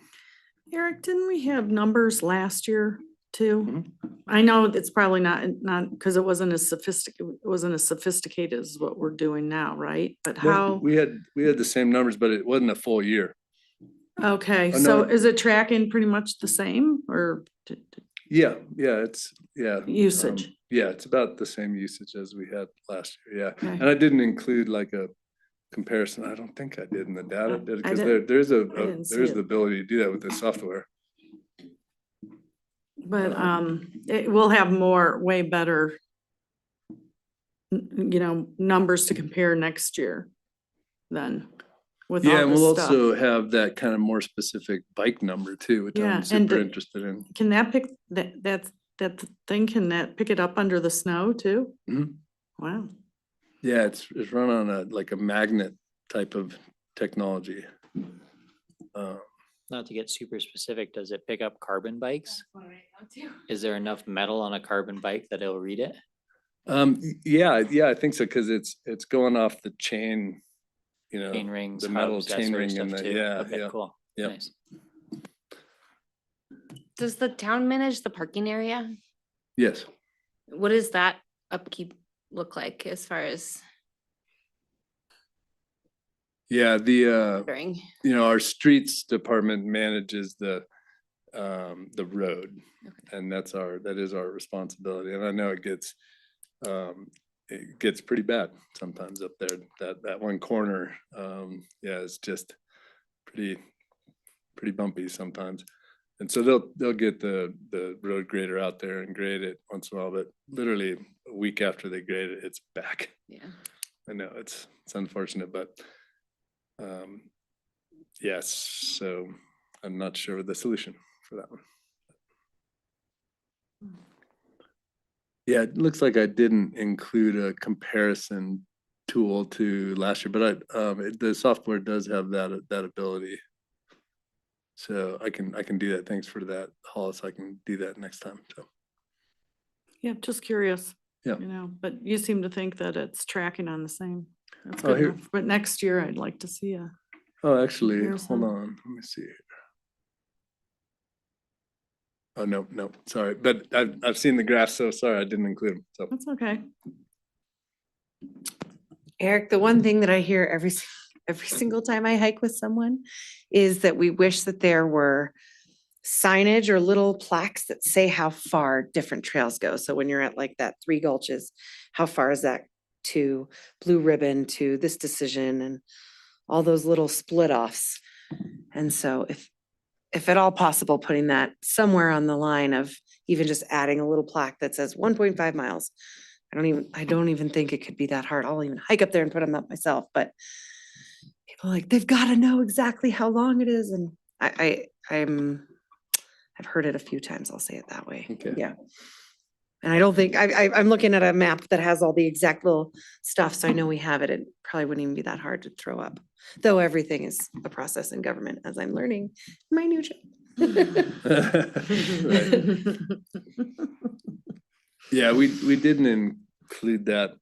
Speaker 2: Eric, didn't we have numbers last year too? I know it's probably not because it wasn't as sophisticated as what we're doing now, right? But how?
Speaker 6: we had the same numbers, but it wasn't a full year.
Speaker 2: Okay,
Speaker 6: Oh,
Speaker 2: so
Speaker 6: no.
Speaker 2: is it tracking pretty much the same or?
Speaker 6: Yeah,
Speaker 2: Usage.
Speaker 6: It's about the same usage as we had last year. Yeah,
Speaker 2: Okay.
Speaker 6: and I didn't include like a comparison. I don't think I did in the data, because there's the ability to do that with the software.
Speaker 2: But it will have way better, numbers to compare next year then. With all
Speaker 6: And
Speaker 2: this
Speaker 6: we'll
Speaker 2: stuff.
Speaker 6: also have that kind of more specific bike number too, which
Speaker 2: Yeah,
Speaker 6: I'm
Speaker 2: and
Speaker 6: super interested in.
Speaker 2: Can that pick that thing? Can that pick it up under the snow too?
Speaker 6: Mhm.
Speaker 2: Wow.
Speaker 6: Yeah, it's run on a magnet type of technology.
Speaker 9: Not to get super specific, does it pick up carbon bikes? Is there enough metal on a carbon bike that it'll read it?
Speaker 6: Yeah, I think so, because it's going off the chain,
Speaker 9: Chain rings,
Speaker 6: the metal
Speaker 9: hubs, that
Speaker 6: chain
Speaker 9: sort of
Speaker 6: ring
Speaker 9: stuff
Speaker 6: and
Speaker 9: too? Okay,
Speaker 6: yeah.
Speaker 9: cool.
Speaker 6: Yep.
Speaker 9: Nice.
Speaker 5: Does the town manage the parking area?
Speaker 6: Yes.
Speaker 5: What does that upkeep look like as far as
Speaker 6: Yeah,
Speaker 5: during?
Speaker 6: our streets department manages the road, and that is our responsibility. And I know it gets pretty bad sometimes up there. That one corner, is just pretty bumpy sometimes. And so they'll get the road grader out there and grade it once in a while, but literally a week after they grade it, it's back.
Speaker 5: Yeah.
Speaker 6: I know it's unfortunate, but yes, so I'm not sure of the solution for that one. Yeah, it looks like I didn't include a comparison tool to last year, but the software does have that ability. So I can do that. Thanks for that, Hollis. I can do that next time. So
Speaker 2: Yeah, just curious.
Speaker 6: Yeah.
Speaker 2: But you seem to think that it's tracking on the same. That's
Speaker 6: Oh,
Speaker 2: good
Speaker 6: here-
Speaker 2: enough. But next year I'd like to see a.
Speaker 6: Oh, actually,
Speaker 2: Comparison.
Speaker 6: hold on. Let me see here. Oh, no, sorry. But I've seen the graph, so sorry, I didn't include them. So
Speaker 2: That's okay.
Speaker 4: Eric, the one thing that I hear every single time I hike with someone is that we wish that there were signage or little plaques that say how far different trails go. So when you're at like that Three Gulches, how far is that to Blue Ribbon, to this decision, and all those little split offs. And so if at all possible, putting that somewhere on the line of even just adding a little plaque that says 1.5 miles. I don't even think it could be that hard. I'll even hike up there and put them up myself, but people are like, they've got to know exactly how long it is. And I've heard it a few times, I'll say it that way.
Speaker 6: Okay.
Speaker 4: Yeah. And I don't think, I'm looking at a map that has all the exact little stuff, so I know we have it. It probably wouldn't even be that hard to throw up. Though everything is a process in government, as I'm learning in my new job.
Speaker 6: Yeah, we didn't include that.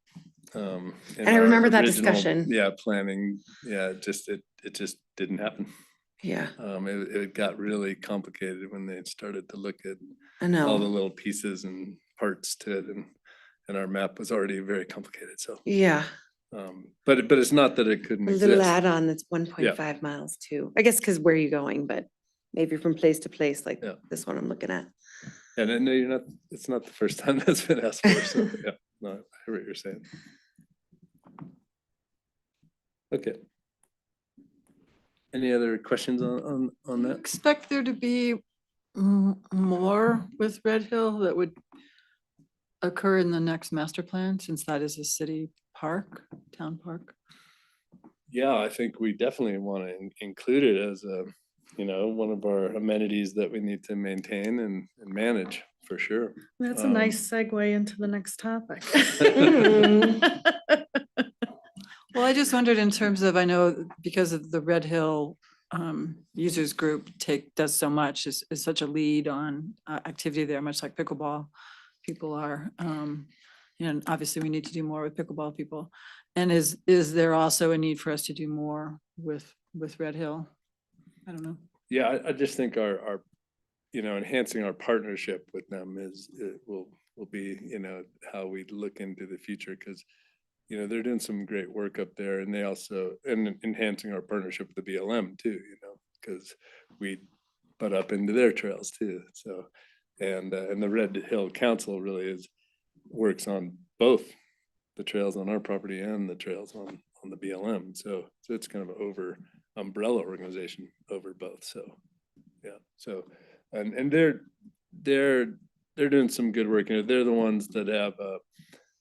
Speaker 6: In
Speaker 4: And I
Speaker 6: our
Speaker 4: remember that
Speaker 6: original,
Speaker 4: discussion.
Speaker 6: Yeah, planning, yeah, it just didn't happen.
Speaker 4: Yeah,
Speaker 6: It got really complicated when they started to look at
Speaker 4: I
Speaker 6: all the
Speaker 4: know.
Speaker 6: little pieces and parts to it, and our map was already very complicated, so.
Speaker 4: Yeah,
Speaker 6: But it's not that it couldn't
Speaker 4: a little
Speaker 6: exist.
Speaker 4: add-on that's 1.5 miles too. I guess because where are you going, but maybe from place to place, like
Speaker 6: Yeah.
Speaker 4: this one I'm looking at.
Speaker 6: And I know it's not the first time that's been asked for, so, yeah, no, I hear what you're saying. Okay. Any other questions on that?
Speaker 1: Expect there to be more with Red Hill that would occur in the next master plan, since that is a city park, town park?
Speaker 6: Yeah, I think we definitely want to include it as a, one of our amenities that we need to maintain and manage, for sure.
Speaker 2: That's a nice segue into the next topic.
Speaker 1: Well, I just wondered in terms of, I know because of the Red Hill users group does so much, is such a lead on activity there, much like pickleball people are. And obviously we need to do more with pickleball people. And is there also a need for us to do more with Red Hill? I don't know.
Speaker 6: Yeah, I just think our enhancing our partnership with them will be, how we look into the future, because they're doing some great work up there, and they also, and enhancing our partnership with the BLM too, because we butt up into their trails too. So, and the Red Hill Council really works on both the trails on our property and the trails on the BLM. So it's kind of an umbrella organization over both. So, yeah. So, and they're doing some good work. They're the ones that have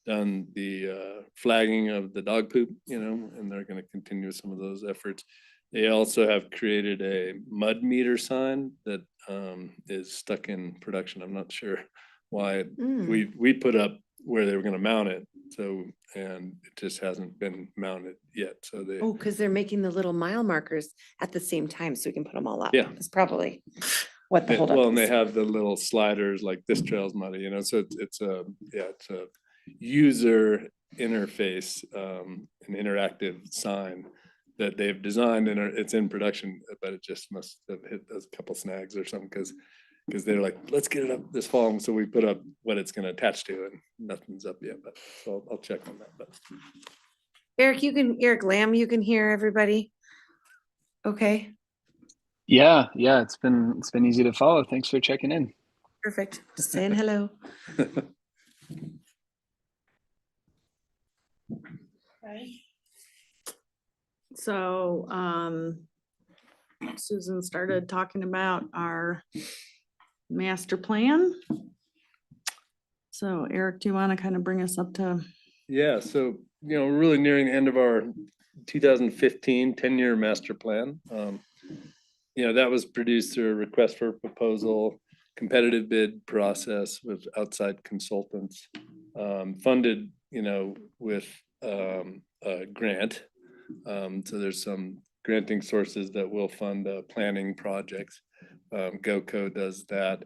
Speaker 6: done the flagging of the dog poop, and they're going to continue some of those efforts. They also have created a mud meter sign that is stuck in production. I'm not sure why. We put up where they were going to mount it, and it just hasn't been mounted yet. So they.
Speaker 4: Oh, because they're making the little mile markers at the same time, so we can put them all up.
Speaker 6: Yeah.
Speaker 4: That's probably what the holdup
Speaker 6: Well, and they
Speaker 4: is.
Speaker 6: have the little sliders like this trail's muddy, so it's a user interface, an interactive sign that they've designed, and it's in production, but it just must have hit a couple snags or something, because they're like, let's get it up this fall. So we put up what it's going to attach to, and nothing's up yet, but so I'll check on that. But
Speaker 4: Eric Lamb, you can hear everybody. Okay,
Speaker 3: Yeah, it's been easy to follow. Thanks for checking in.
Speaker 4: perfect. Just saying hello.
Speaker 2: So, Susan started talking about our master plan. So Eric, do you want to kind of bring us up to?
Speaker 6: Yeah, so, we're really nearing the end of our 2015 10-year master plan. That was produced through a request for proposal, competitive bid process with outside consultants, funded, with a grant. So there's some granting sources that will fund planning projects. GOCO does that.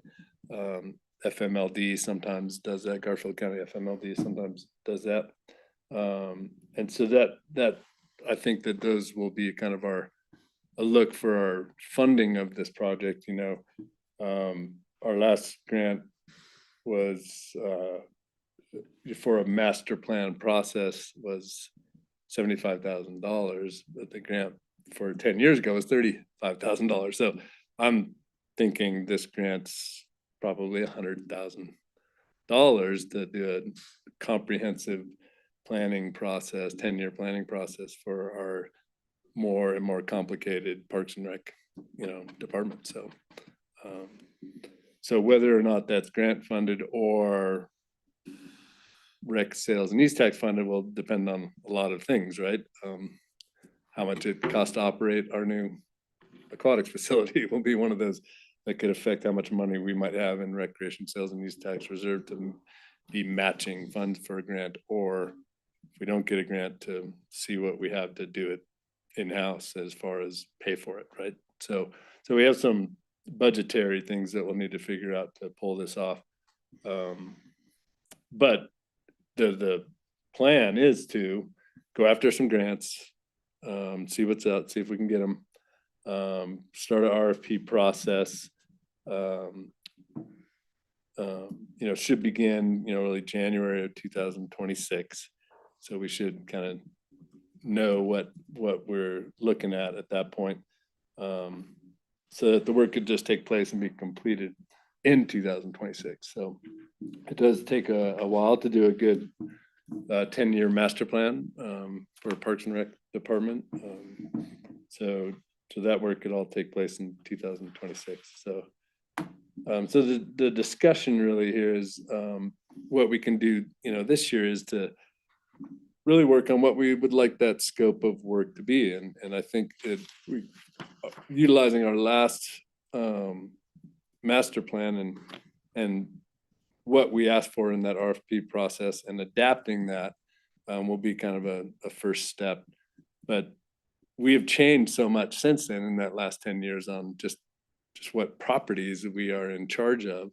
Speaker 6: FMLD sometimes does that. Garfield County FMLD sometimes does that. And so that I think that those will be kind of a look for our funding of this project. Our last grant was for a master plan process was $75,000, but the grant for 10 years ago was $35,000. So I'm thinking this grant's probably $100,000 to do a comprehensive planning process, 10-year planning process for our more and more complicated Parks and Rec, department. So, so whether or not that's grant funded or rec sales and East tax funded will depend on a lot of things, right? How much it costs to operate our new aquatics facility will be one of those that could affect how much money we might have in recreation sales and use tax reserve to be matching funds for a grant, or if we don't get a grant, to see what we have to do it in-house as far as pay for it, right? So we have some budgetary things that we'll need to figure out to pull this off. But the plan is to go after some grants, see what's out, see if we can get them, start an RFP process. Should begin, early January of 2026. So we should kind of know what we're looking at that point, so that the work could just take place and be completed in 2026. So it does take a while to do a good 10-year master plan for Parks and Rec Department. So that work could all take place in 2026. So the discussion really here is what we can do, this year is to really work on what we would like that scope of work to be. And I think we utilizing our last master plan and what we asked for in that RFP process and adapting that will be kind of a first step. But we have changed so much since then in that last 10 years on just what properties we are in charge of,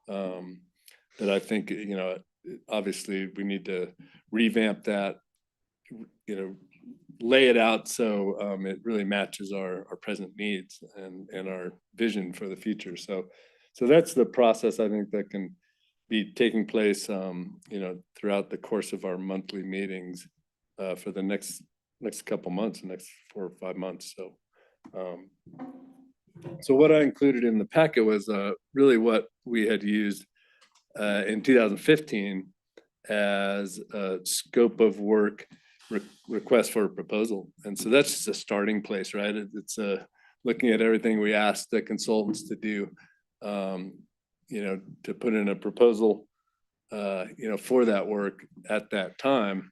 Speaker 6: that I think, obviously we need to revamp that, lay it out so it really matches our present needs and our vision for the future. So that's the process I think that can be taking place, throughout the course of our monthly meetings for the next couple months, the next 4 or 5 months. So what I included in the packet was really what we had used in 2015 as a scope of work request for a proposal. And so that's just a starting place, right? It's looking at everything we asked the consultants to do, to put in a proposal, for that work at that time.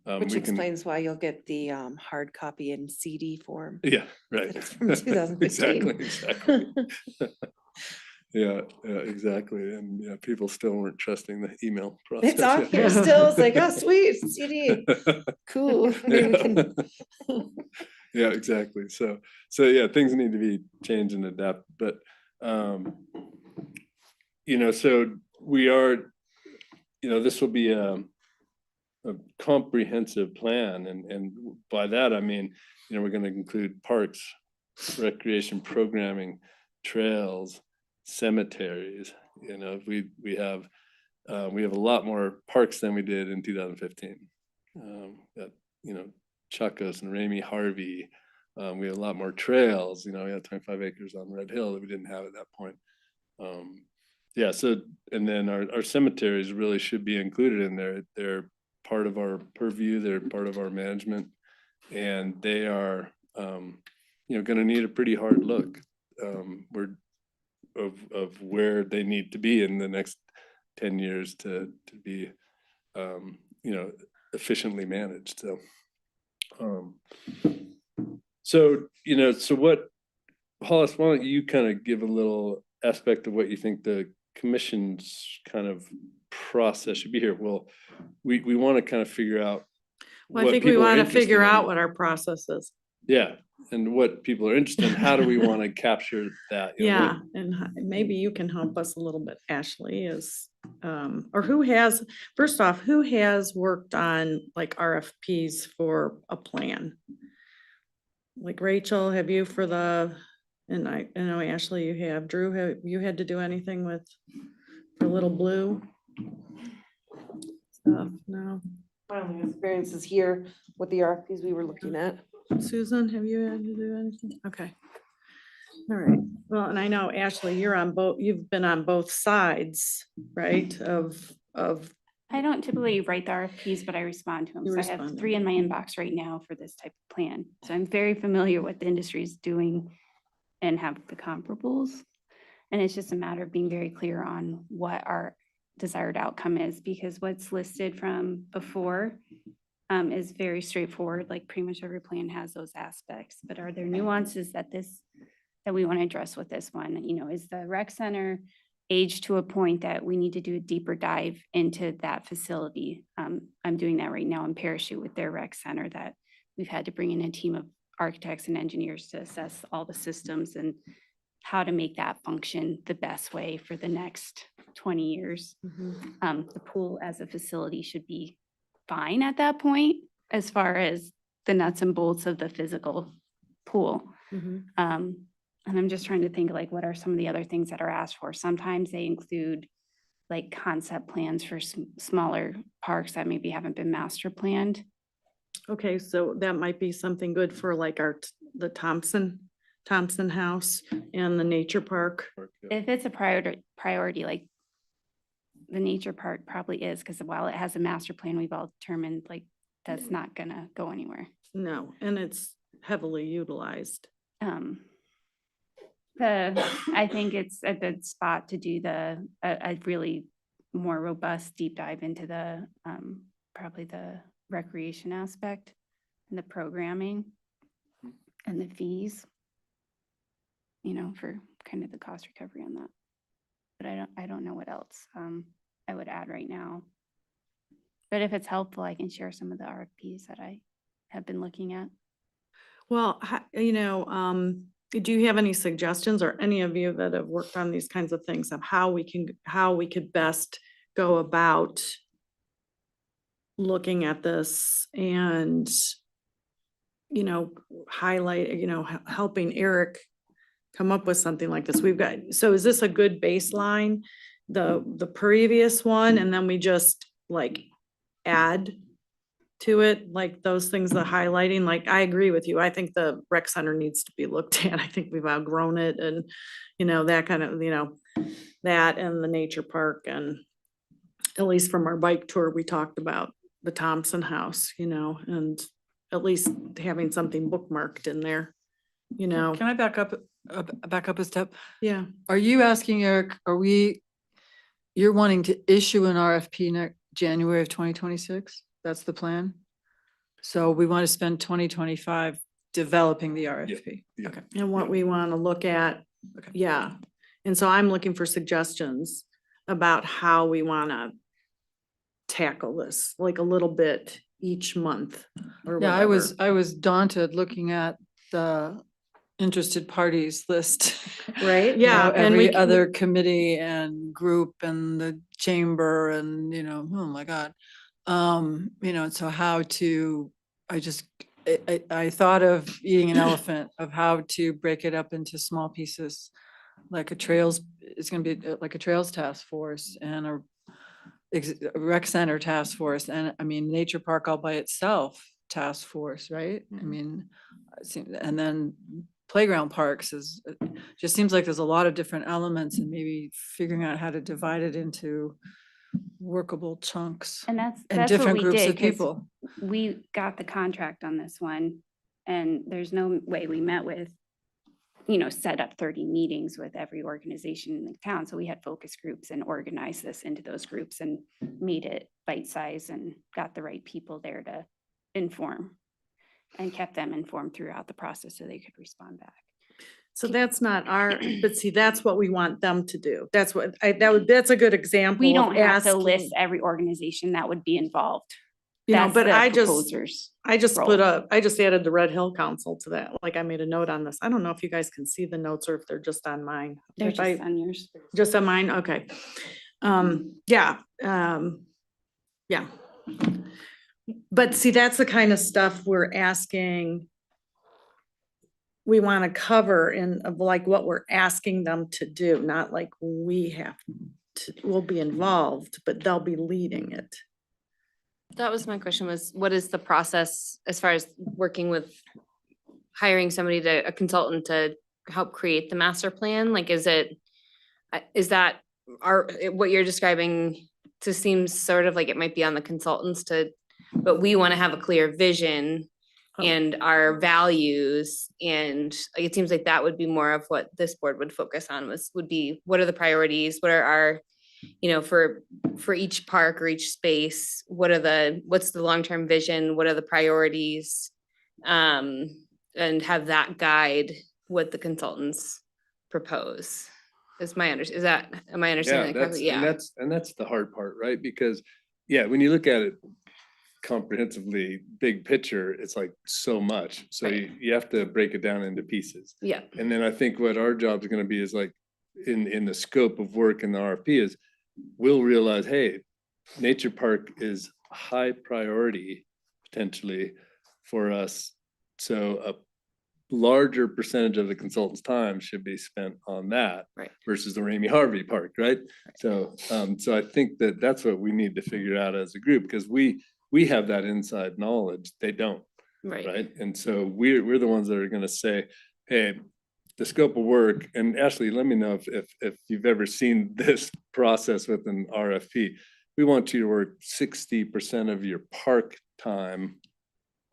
Speaker 4: Which explains why you'll get the hard copy in CD form.
Speaker 6: Yeah, right.
Speaker 4: It's from 2015.
Speaker 6: Exactly. Yeah, exactly. And people still weren't trusting the email process.
Speaker 4: It's on here still. It's like, oh, sweet, CD. Cool. Maybe we can.
Speaker 6: Yeah, exactly. So yeah, things need to be changed and adapt. But so we are, this will be a comprehensive plan, and by that I mean, we're going to include parks, recreation programming, trails, cemeteries. We have a lot more parks than we did in 2015. Got Chuckos and Ramey Harvey. We have a lot more trails. We had 25 acres on Red Hill that we didn't have at that point. So and then our cemeteries really should be included in there. They're part of our purview. They're part of our management, and they are going to need a pretty hard look. Of where they need to be in the next 10 years to be efficiently managed. So what, Hollis, why don't you kind of give a little aspect of what you think the commission's kind of process should be here? Well, we want to kind of figure out.
Speaker 2: Well, I think we want to figure out what our process is.
Speaker 6: Yeah, and what people are interested in. How do we want to capture that?
Speaker 2: Yeah, and maybe you can help us a little bit, Ashley, or who has worked on like RFPs for a plan? Like Rachel, have you and I know Ashley, you have. Drew, have you had to do anything with the Little Blue stuff? No.
Speaker 4: My only experience is here with the RFPs we were looking at.
Speaker 2: Susan, have you had to do anything? Okay. All right. Well, and I know Ashley, you've been on both sides, right? Of
Speaker 8: I don't typically write the RFPs, but I respond to them.
Speaker 2: You
Speaker 8: So I have
Speaker 2: respond.
Speaker 8: 3 in my inbox right now for this type of plan. So I'm very familiar with the industry is doing and have the comparables. And it's just a matter of being very clear on what our desired outcome is, because what's listed from before is very straightforward. Like pretty much every plan has those aspects, but are there nuances that this that we want to address with this one. You know, is the rec center aged to a point that we need to do a deeper dive into that facility? I'm doing that right now in Parachute with their rec center, that we've had to bring in a team of architects and engineers to assess all the systems and how to make that function the best way for the next 20 years. The pool as a facility should be fine at that point, as far as the nuts and bolts of the physical pool. And I'm just trying to think, like, what are some of the other things that are asked for? Sometimes they include like concept plans for smaller parks that maybe haven't been master planned.
Speaker 2: Okay, so that might be something good for like the Thompson House and the nature park.
Speaker 8: If it's a priority, like the nature park probably is, because while it has a master plan, we've all determined like that's not gonna go anywhere.
Speaker 2: No, and it's heavily utilized.
Speaker 8: I think it's a good spot to do a really more robust deep dive into the, probably the recreation aspect and the programming and the fees, you know, for kind of the cost recovery on that. But I don't know what else I would add right now. But if it's helpful, I can share some of the RFPs that I have been looking at.
Speaker 2: Well, you know, do you have any suggestions, or any of you that have worked on these kinds of things, of how we could best go about looking at this and, you know, highlight, you know, helping Eric come up with something like this? We've got, so is this a good baseline, the previous one, and then we just like add to it, like those things, the highlighting? Like, I agree with you. I think the rec center needs to be looked at. I think we've outgrown it, and, you know, that kind of, you know, that and the nature park, and at least from our bike tour, we talked about the Thompson House, you know, and at least having something bookmarked in there, you know.
Speaker 1: Can I back up a step?
Speaker 2: Yeah.
Speaker 1: Are you asking, Eric, you're wanting to issue an RFP next January of 2026? That's the plan? So we want to spend 2025 developing the RFP.
Speaker 6: yeah.
Speaker 1: Okay.
Speaker 2: And what we want to look at.
Speaker 1: Okay.
Speaker 2: Yeah. And so I'm looking for suggestions about how we want to tackle this, like a little bit each month or
Speaker 1: Yeah,
Speaker 2: whatever.
Speaker 1: I was daunted looking at the interested parties list.
Speaker 2: Right?
Speaker 1: You know,
Speaker 2: Yeah. And
Speaker 1: every other committee and group and the chamber and, you know, oh my God. You know, so how to, I thought of eating an elephant, of how to break it up into small pieces. Like it's gonna be like a trails task force and a rec center task force, and I mean, nature park all by itself task force, right? I mean, and then playground parks just seems like there's a lot of different elements, and maybe figuring out how to divide it into workable chunks
Speaker 8: And
Speaker 1: and
Speaker 8: that's what
Speaker 1: different
Speaker 8: we
Speaker 1: groups
Speaker 8: did,
Speaker 1: of
Speaker 8: 'cause
Speaker 1: people.
Speaker 8: we got the contract on this one, and there's no way we met with, you know, set up 30 meetings with every organization in the town. So we had focus groups and organized this into those groups and made it bite-sized and got the right people there to inform and kept them informed throughout the process so they could respond back.
Speaker 2: So that's not but see, that's what we want them to do. That's what that's a good example.
Speaker 8: We
Speaker 2: of
Speaker 8: don't have to
Speaker 2: asking,
Speaker 8: list every organization that would be involved.
Speaker 2: you know,
Speaker 8: That's
Speaker 2: but
Speaker 8: the
Speaker 2: I just
Speaker 8: proposers'
Speaker 2: split
Speaker 8: role.
Speaker 2: up, I just added the Red Hill Council to that. Like, I made a note on this. I don't know if you guys can see the notes or if they're just on mine.
Speaker 8: They're
Speaker 2: If I-
Speaker 8: just on yours.
Speaker 2: Just on mine, okay. Yeah, yeah. But see, that's the kind of stuff we're asking. We want to cover in of like what we're asking them to do, not like we have to, we'll be involved, but they'll be leading it.
Speaker 4: That was my question, was what is the process as far as working with hiring a consultant to help create the master plan? Like, is that what you're describing just seems sort of like it might be on the consultants but we want to have a clear vision and our values, and it seems like that would be more of what this board would focus on, would be what are the priorities, what are our, you know, for each park or each space, what's the long-term vision, what are the priorities, and have that guide
Speaker 5: what the consultants propose. Am I understanding that correctly?
Speaker 6: And that's the hard part, right? Because, yeah, when you look at it comprehensively, big picture, it's like so much. So
Speaker 5: Right.
Speaker 6: you have to break it down into pieces.
Speaker 5: Yeah,
Speaker 6: And then I think what our job is gonna be is like, in the scope of work in the RFP is, we'll realize, hey, nature park is high priority potentially for us. So a larger percentage of the consultant's time should be spent on that.
Speaker 5: Right.
Speaker 6: Versus the Ramey Harvey Park, right? So, so I think that that's what we need to figure out as a group, because we have that inside knowledge, they don't,
Speaker 5: right.
Speaker 6: right? And so we're the ones that are gonna say, hey, the scope of work, and Ashley, let me know if you've ever seen this process with an RFP. We want you to work 60% of your park time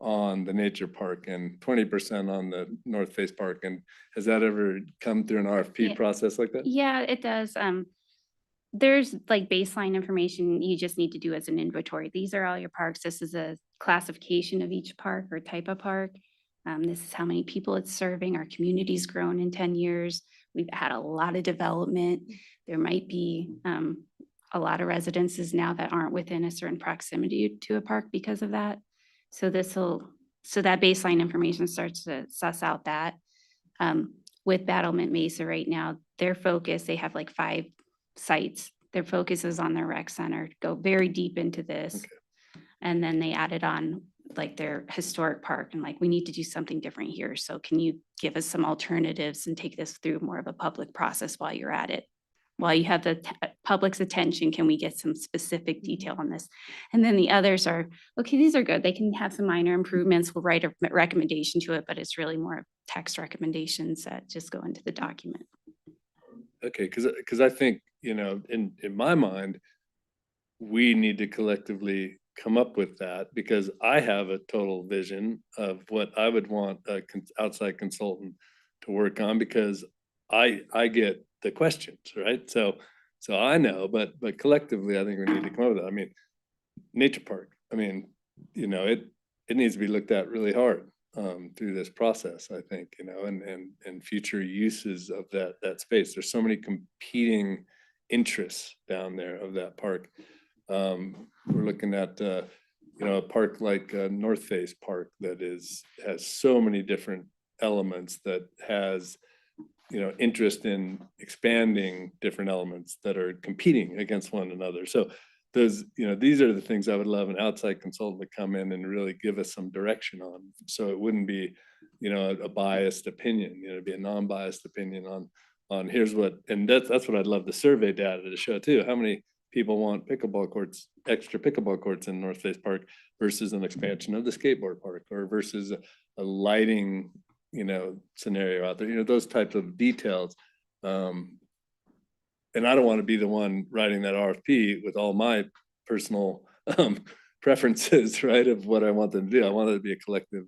Speaker 6: on the nature park and 20% on the North Face Park. And has that ever come through an RFP
Speaker 8: Yeah.
Speaker 6: process like that?
Speaker 8: Yeah, it does. There's like baseline information you just need to do as an inventory. These are all your parks. This is a classification of each park or type of park. This is how many people it's serving. Our community's grown in 10 years. We've had a lot of development. There might be a lot of residences now that aren't within a certain proximity to a park because of that. So that baseline information starts to suss out that. With Battlement Mesa right now, their focus, they have like 5 sites. Their focus is on their rec center, go very deep into this.
Speaker 6: Okay.
Speaker 8: And then they added on like their historic park and like, we need to do something different here. So can you give us some alternatives and take this through more of a public process while you're at it? While you have the public's attention, can we get some specific detail on this? And then the others are, okay, these are good. They can have some minor improvements. We'll write a recommendation to it, but it's really more of text recommendations that just go into the document.
Speaker 6: Okay, because I think, in my mind, we need to collectively come up with that, because I have a total vision of what I would want a outside consultant to work on, because I get the questions, right? So I know, but collectively, I think we need to come up with that. I mean, nature park, I mean, it needs to be looked at really hard through this process, I think, and future uses of that space. There's so many competing interests down there of that park. We're looking at a park like North Face Park that has so many different elements, that has interest in expanding different elements that are competing against one another. So these are the things I would love an outside consultant to come in and really give us some direction on. So it wouldn't be, a biased opinion, it'd be a non-biased opinion on here's what, and that's what I'd love the survey data to show too. How many people want extra pickleball courts in North Face Park versus an expansion of the skateboard park, or versus a lighting, scenario out there, those types of details. And I don't want to be the one writing that RFP with all my personal preferences, right, of what I want them to do. I want it to be a collective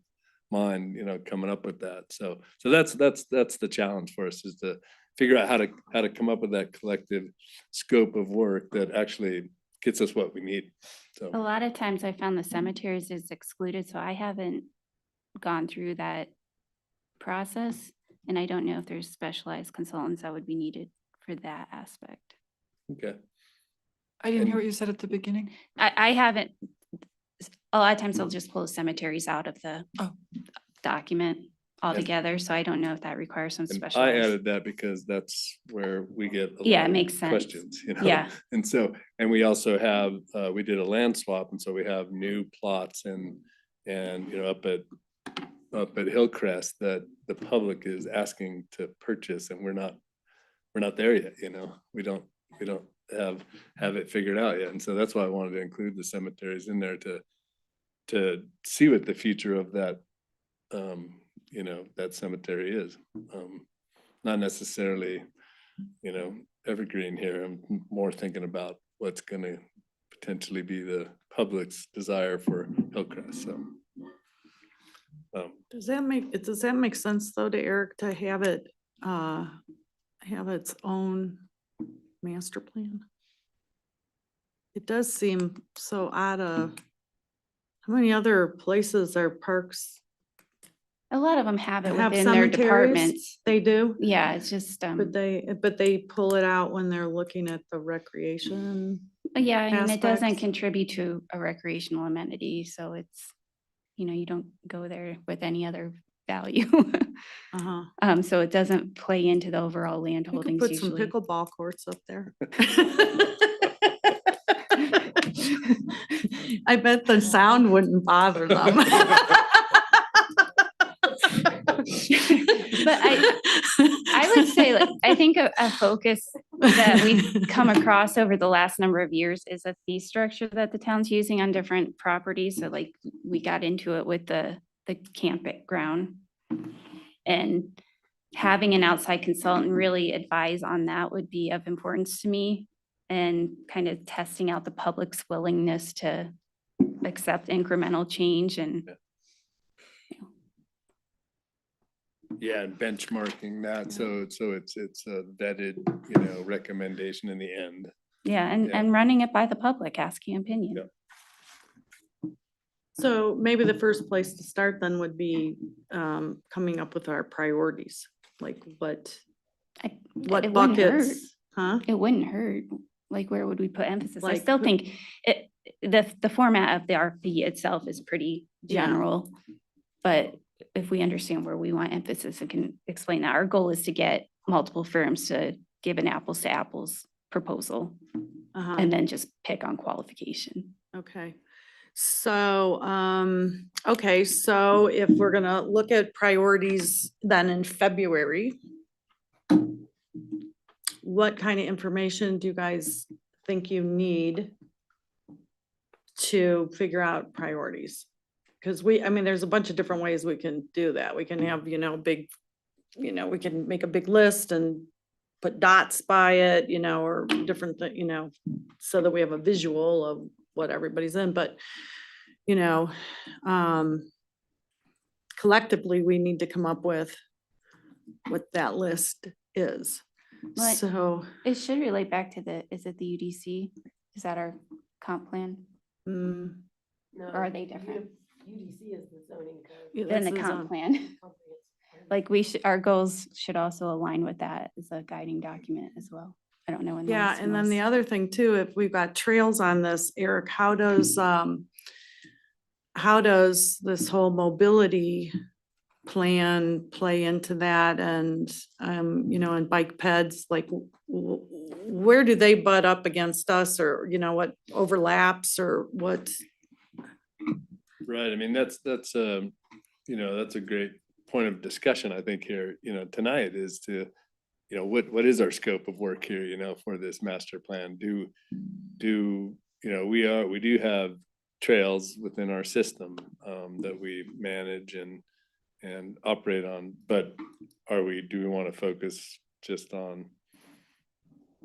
Speaker 6: mind, coming up with that. So that's the challenge for us, is to figure out how to come up with that collective scope of work that actually gets us what we need. So
Speaker 8: A lot of times I found the cemeteries is excluded, so I haven't gone through that process. And I don't know if there's specialized consultants that would be needed for that aspect.
Speaker 6: okay.
Speaker 1: I didn't hear what you said at the beginning.
Speaker 8: I haven't, a lot of times they'll just pull cemeteries out of the document altogether. So I don't know if that requires some
Speaker 6: And I
Speaker 8: specialized.
Speaker 6: added that because that's where we get a
Speaker 8: Yeah,
Speaker 6: lot
Speaker 8: it
Speaker 6: of
Speaker 8: makes sense.
Speaker 6: questions,
Speaker 8: Yeah.
Speaker 6: And we also have, we did a land swap, and so we have new plots and up at Hillcrest that the public is asking to purchase, and we're not there yet, we don't have it figured out yet. And so that's why I wanted to include the cemeteries in there to see what the future of that that cemetery is. Not necessarily, evergreen here. I'm more thinking about what's gonna potentially be the public's desire for Hillcrest, so.
Speaker 2: Does that make sense though to Eric to have it, have its own master plan? It does seem so odd. How many other places are parks
Speaker 8: A lot of them have it
Speaker 2: have
Speaker 8: within their
Speaker 2: cemeteries.
Speaker 8: departments.
Speaker 2: They do,
Speaker 8: Yeah, it's just,
Speaker 2: but they pull it out when they're looking at the recreation.
Speaker 8: yeah, I mean, it doesn't
Speaker 2: aspects.
Speaker 8: contribute to a recreational amenity, so it's, you don't go there with any other value.
Speaker 2: Uh-huh.
Speaker 8: So it doesn't play into the overall land
Speaker 2: You could
Speaker 8: holdings
Speaker 2: put some
Speaker 8: usually.
Speaker 2: pickleball courts up there. I bet the sound wouldn't bother them.
Speaker 8: But I would say, like, I think a focus that we've come across over the last number of years is a fee structure that the town's using on different properties. So like we got into it with the campground, and having an outside consultant really advise on that would be of importance to me, and kind of testing out the public's willingness to accept incremental change and
Speaker 6: Yeah, and benchmarking that, so it's a vetted, recommendation in the end.
Speaker 8: yeah,
Speaker 6: Yeah.
Speaker 8: and running it by the public, asking opinion.
Speaker 6: Yeah.
Speaker 2: So maybe the first place to start then would be coming up with our priorities, like what
Speaker 8: It wouldn't hurt.
Speaker 2: buckets, huh?
Speaker 8: It wouldn't hurt. Like, where would we put emphasis? I
Speaker 2: Like
Speaker 8: still
Speaker 2: who-
Speaker 8: think the format of the RFP itself is pretty
Speaker 2: Yeah.
Speaker 8: general. But if we understand where we want emphasis and can explain that, our goal is to get multiple firms to give an apples to apples proposal,
Speaker 2: Uh-huh.
Speaker 8: and then just pick on qualification.
Speaker 2: Okay. So, okay, so if we're gonna look at priorities then in February, what kind of information do you guys think you need to figure out priorities? Because I mean, there's a bunch of different ways we can do that. We can have, big, we can make a big list and put dots by it, or different, so that we have a visual of what everybody's in, but, collectively, we need to come up with what that list is.
Speaker 8: Well,
Speaker 2: So,
Speaker 8: It should relate back to is it the UDC? Is that our comp plan?
Speaker 2: mm,
Speaker 8: Or are they different
Speaker 11: UDC is the zoning code.
Speaker 2: yeah,
Speaker 8: than the
Speaker 2: that's
Speaker 8: comp plan? Like our goals should also align with that as a guiding document as well. I don't know when.
Speaker 2: Yeah,
Speaker 8: that's
Speaker 2: and then the
Speaker 8: most-
Speaker 2: other thing too, if we've got trails on this, Eric, how does this whole mobility plan play into that? And, and bike peds, like, where do they butt up against us, or, what overlaps, or what?
Speaker 6: Right, I mean, that's a great point of discussion, I think, here, tonight, is to, what is our scope of work here, for this master plan? We do have trails within our system that we manage and operate on, but do we want to focus just on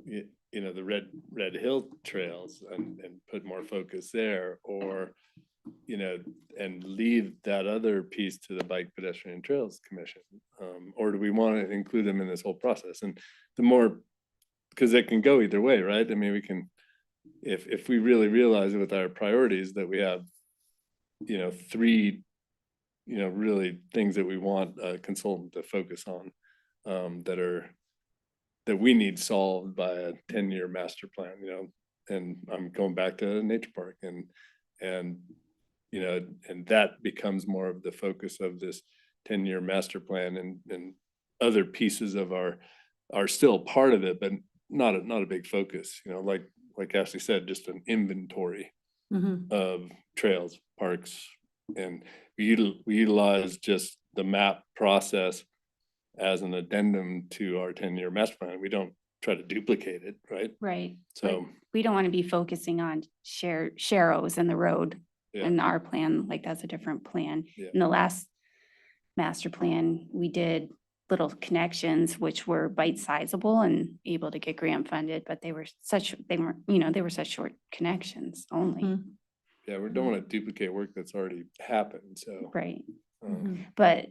Speaker 6: the Red Hill trails and put more focus there, or and leave that other piece to the Bike Pedestrian Trails Commission? Or do we want to include them in this whole process? And the more, because it can go either way, right? I mean, we can, if we really realize with our priorities that we have, three, really things that we want a consultant to focus on, that we need solved by a 10-year master plan, and I'm going back to nature park, and that becomes more of the focus of this 10-year master plan, and other pieces of are still part of it, but not a big focus, like Ashley said, just an inventory of trails, parks, and we utilize just the map process as an addendum to our 10-year master plan. We don't try to duplicate it, right?
Speaker 8: Right.
Speaker 6: So
Speaker 8: We don't want to be focusing on sharrows in the road
Speaker 6: yeah,
Speaker 8: in our plan, like that's a different plan.
Speaker 6: Yeah.
Speaker 8: In the last master plan, we did little connections, which were bite sizable and able to get grant funded, but they were such short connections only.
Speaker 2: Mm.
Speaker 6: yeah, we don't want to duplicate work that's already happened, so.
Speaker 8: Right.
Speaker 6: um,
Speaker 8: But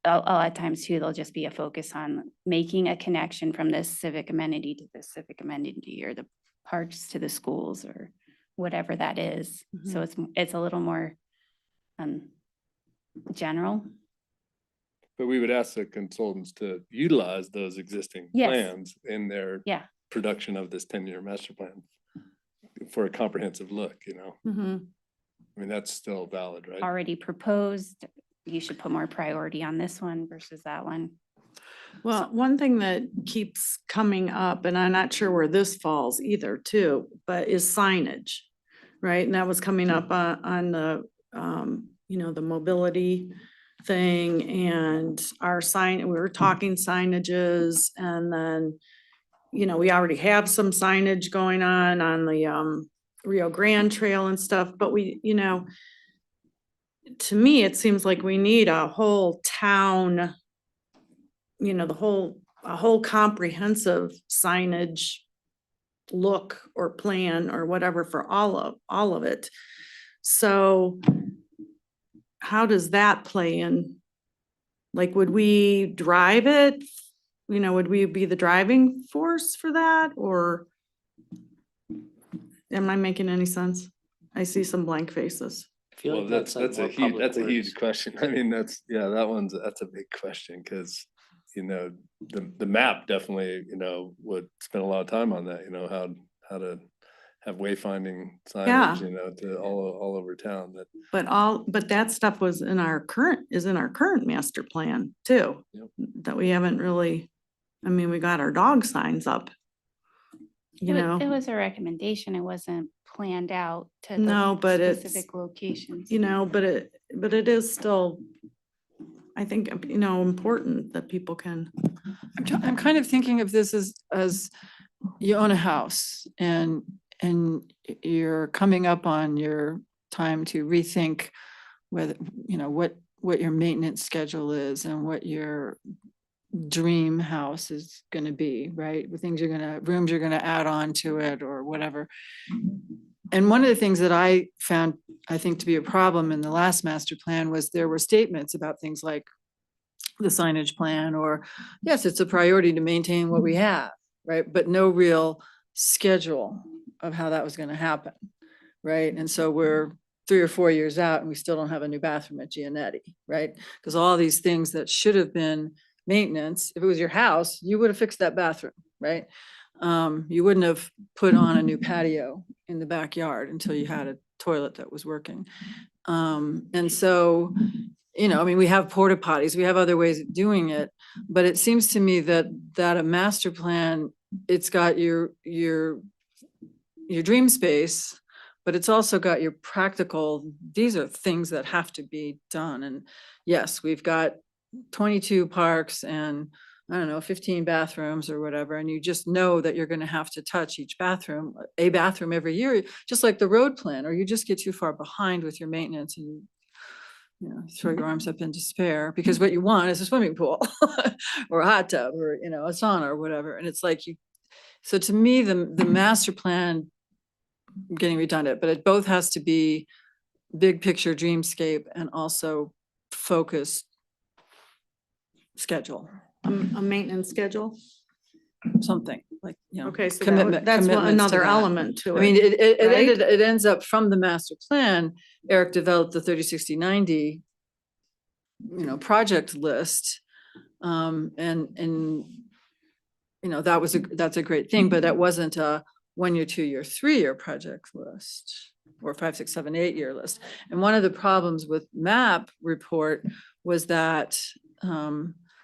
Speaker 8: a lot of times too, there'll just be a focus on making a connection from this civic amenity to this civic amenity, or the parks to the schools, or whatever that is. So it's a little more general.
Speaker 6: But we would ask the consultants to utilize those existing
Speaker 8: Yes.
Speaker 6: plans in their
Speaker 8: Yeah.
Speaker 6: production of this 10-year master plan for a comprehensive look, you know?
Speaker 2: Mhm.
Speaker 6: I mean, that's still valid, right?
Speaker 8: Already proposed, you should put more priority on this one versus that one.
Speaker 2: Well, one thing that keeps coming up, and I'm not sure where this falls either too, but is signage. Right? And that was coming up on the, you know, the mobility thing and our sign, we were talking signages and then, you know, we already have some signage going on the Rio Grande Trail and stuff, but we, you know, to me, it seems like we need a whole town, you know, a whole comprehensive signage look or plan or whatever for all of it. So how does that play in? Like, would we drive it? You know, would we be the driving force for that or am I making any sense? I see some blank faces.
Speaker 9: I feel
Speaker 6: Well,
Speaker 9: like that's like more public
Speaker 6: that's a huge
Speaker 9: works.
Speaker 6: question. I mean, that's a big question because, you know, the map definitely, you know, would spend a lot of time on that, you know, how to have wayfinding
Speaker 2: Yeah.
Speaker 6: signage, you know, to all over town that.
Speaker 2: But that stuff was in our current master plan too.
Speaker 6: Yep.
Speaker 2: That we haven't really, I mean, we got our dog signs up. You know,
Speaker 8: It was a recommendation. It wasn't planned out to
Speaker 2: No,
Speaker 8: the
Speaker 2: but it's,
Speaker 8: specific locations.
Speaker 2: you know, but it is still, I think, you know, important that people can.
Speaker 1: I'm kind of thinking of this as you own a house and you're coming up on your time to rethink whether, you know, what your maintenance schedule is and what your dream house is going to be, right? The rooms you're going to add on to it or whatever. And one of the things that I found, I think, to be a problem in the last master plan was there were statements about things like the signage plan or, yes, it's a priority to maintain what we have, right? But no real schedule of how that was going to happen, right? And so we're 3 or 4 years out and we still don't have a new bathroom at Gianetti, right? Because all these things that should have been maintenance, if it was your house, you would have fixed that bathroom, right? You wouldn't have put on a new patio in the backyard until you had a toilet that was working. And so, you know, I mean, we have porta potties, we have other ways of doing it, but it seems to me that a master plan, it's got your dream space, but it's also got your practical, these are things that have to be done. And yes, we've got 22 parks and I don't know, 15 bathrooms or whatever. And you just know that you're going to have to touch each bathroom, a bathroom every year, just like the road plan, or you just get too far behind with your maintenance and you know, throw your arms up in despair because what you want is a swimming pool or a hot tub or, you know, a sauna or whatever. And it's like so to me, the master plan, I'm getting redundant, but it both has to be big picture dreamscape and also focused schedule,
Speaker 2: A maintenance schedule.
Speaker 1: something like, you know.
Speaker 2: Okay, so
Speaker 1: commitment-
Speaker 2: that's
Speaker 1: commitments to
Speaker 2: another
Speaker 1: that.
Speaker 2: element to it.
Speaker 1: I mean,
Speaker 2: right?
Speaker 1: it ends up from the master plan, Eric developed the 30, 60, 90, you know, project list. And, you know, that's a great thing, but that wasn't a 1 year, 2 year, 3 year project list or 5, 6, 7, 8 year list. And one of the problems with MAP report was that,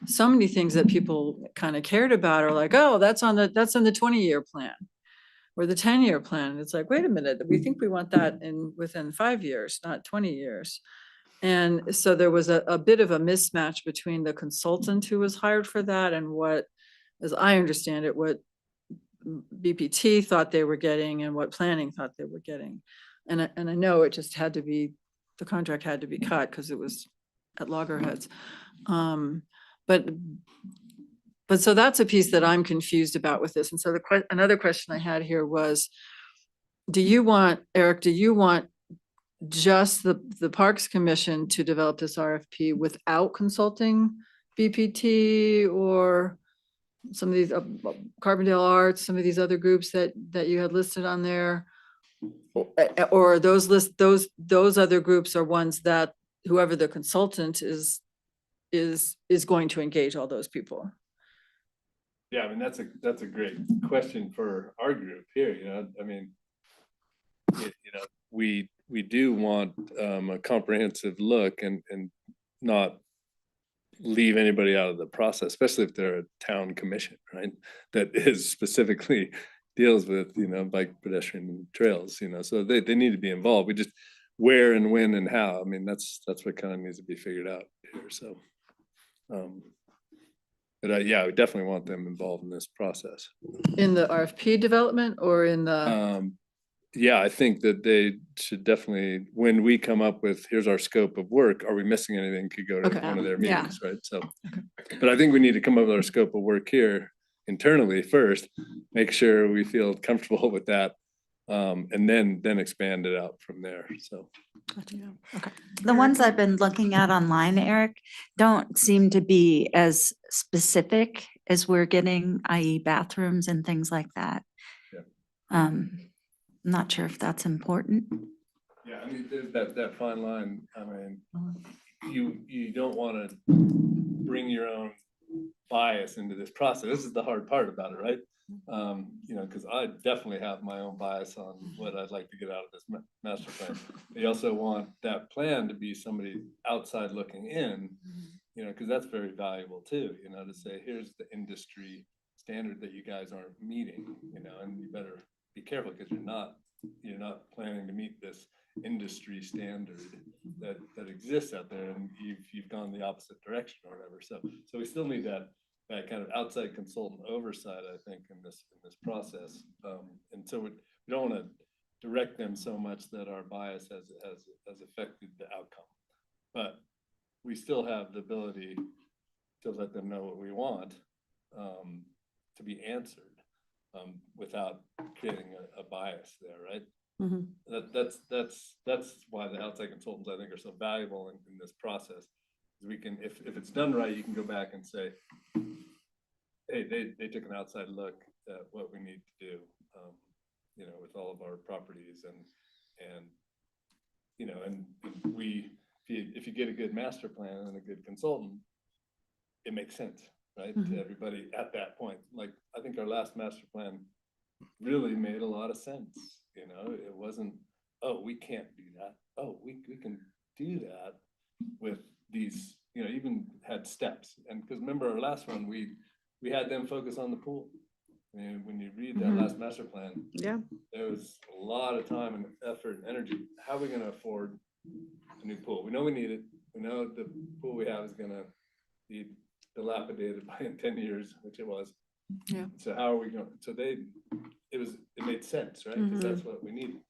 Speaker 1: so many things that people kind of cared about are like, oh, that's on the 20-year plan or the 10-year plan. And it's like, wait a minute, we think we want that within 5 years, not 20 years. And so there was a bit of a mismatch between the consultant who was hired for that and what, as I understand it, what BPT thought they were getting and what planning thought they were getting. And I know it just had to be, the contract had to be cut because it was at loggerheads. But so that's a piece that I'm confused about with this. And so another question I had here was, Eric, do you want just the Parks Commission to develop this RFP without consulting BPT or some of these Carbondale Arts, some of these other groups that you had listed on there? Or those other groups are ones that whoever the consultant is is going to engage all those people?
Speaker 6: Yeah, I mean, that's a great question for our group here, I mean, we do want a comprehensive look and not leave anybody out of the process, especially if they're a town commission, right? That is specifically deals with, bike pedestrian trails, so they need to be involved. We just where and when and how, I mean, that's what kind of needs to be figured out here, so. But yeah, we definitely want them involved in this process.
Speaker 1: In the RFP development or in the,
Speaker 6: Yeah, I think that they should definitely, when we come up with, here's our scope of work, are we missing anything, could go to
Speaker 1: Okay.
Speaker 6: one of their
Speaker 2: Yeah.
Speaker 6: meetings, right? So, but I think we need to come up with our scope of work here internally first, make sure we feel comfortable with that. And then expand it out from there, so.
Speaker 12: The ones I've been looking at online, Eric, don't seem to be as specific as we're getting, i.e. bathrooms and things like that.
Speaker 6: Yeah.
Speaker 12: Not sure if that's important.
Speaker 6: Yeah, I mean, there's that fine line, I mean, you don't wanna bring your own bias into this process. This is the hard part about it, right? Cause I definitely have my own bias on what I'd like to get out of this master plan. You also want that plan to be somebody outside looking in, cause that's very valuable too, to say, here's the industry standard that you guys aren't meeting, and you better be careful, cause you're not planning to meet this industry standard that exists out there, and you've gone the opposite direction or whatever. So we still need that kind of outside consultant oversight, I think, in this process. And so we don't want to direct them so much that our bias has affected the outcome. But we still have the ability to let them know what we want to be answered without creating a bias there, right? That's why the outside consultants, I think, are so valuable in this process. We can, if it's done right, you can go back and say, hey, they took an outside look at what we need to do, with all of our properties, and if you get a good master plan and a good consultant, it makes sense, right? To everybody at that point. Like, I think our last master plan really made a lot of sense. It wasn't, oh, we can't do that. Oh, we can do that with these, even had steps. And because remember our last one, we had them focus on the pool. And when you read that last master plan,
Speaker 2: Yeah.
Speaker 6: there was a lot of time and effort and energy. How are we going to afford a new pool? We know we need it. We know the pool we have is going to be dilapidated by in 10 years, which it was.
Speaker 1: Yeah.
Speaker 6: So how are we going? So it made sense, right? Because that's what we needed.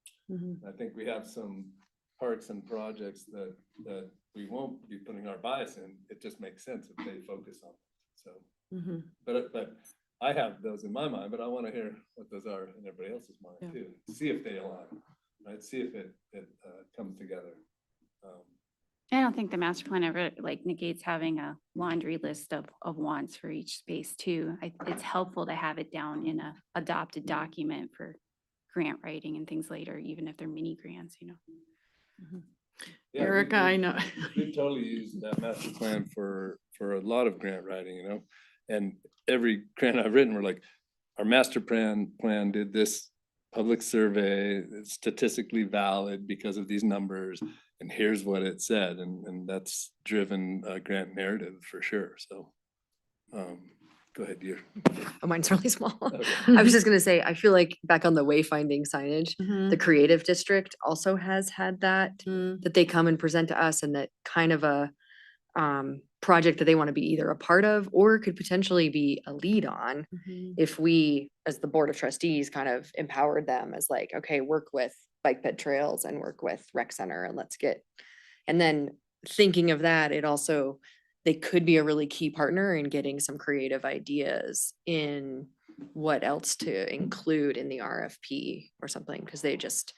Speaker 6: I think we have some parks and projects that we won't be putting our bias in. It just makes sense if they focus on it. So, but I have those in my mind, but I want to hear what those are in everybody else's mind too. See if they align, right? See if it comes together.
Speaker 8: I don't think the master plan ever negates having a laundry list of wants for each space too. It's helpful to have it down in a adopted document for grant writing and things later, even if they're mini grants,
Speaker 6: Yeah,
Speaker 2: Erica, I know.
Speaker 6: We've totally used that master plan for a lot of grant writing, and every grant I've written, we're like, our master plan did this public survey, it's statistically valid because of these numbers, and here's what it said, and that's driven a grant narrative for sure. So go ahead, dear.
Speaker 7: Oh, mine's really small.
Speaker 6: Okay.
Speaker 7: I was just gonna say, I feel like back on the wayfinding signage, the creative district also has had that they come and present to us, and that kind of a project that they want to be either a part of or could potentially be a lead on if we, as the board of trustees, kind of empowered them as like, okay, work with bike ped trails and work with rec center, and and then thinking of that, they could be a really key partner in getting some creative ideas in what else to include in the RFP or something, because they just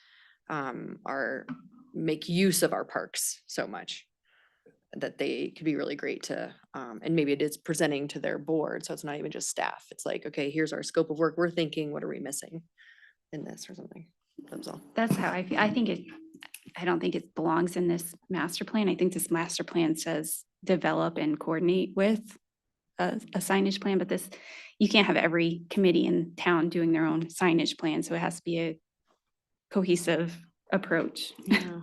Speaker 7: make use of our parks so much that they could be really great to, and maybe it is presenting to their board, so it's not even just staff. It's like, okay, here's our scope of work. We're thinking, what are we missing in this or something? That's all.
Speaker 8: That's how I feel. I think I don't think it belongs in this master plan. I think this master plan says develop and coordinate with a signage plan, but this, you can't have every committee in town doing their own signage plan, so it has to be a cohesive approach.
Speaker 2: Yeah.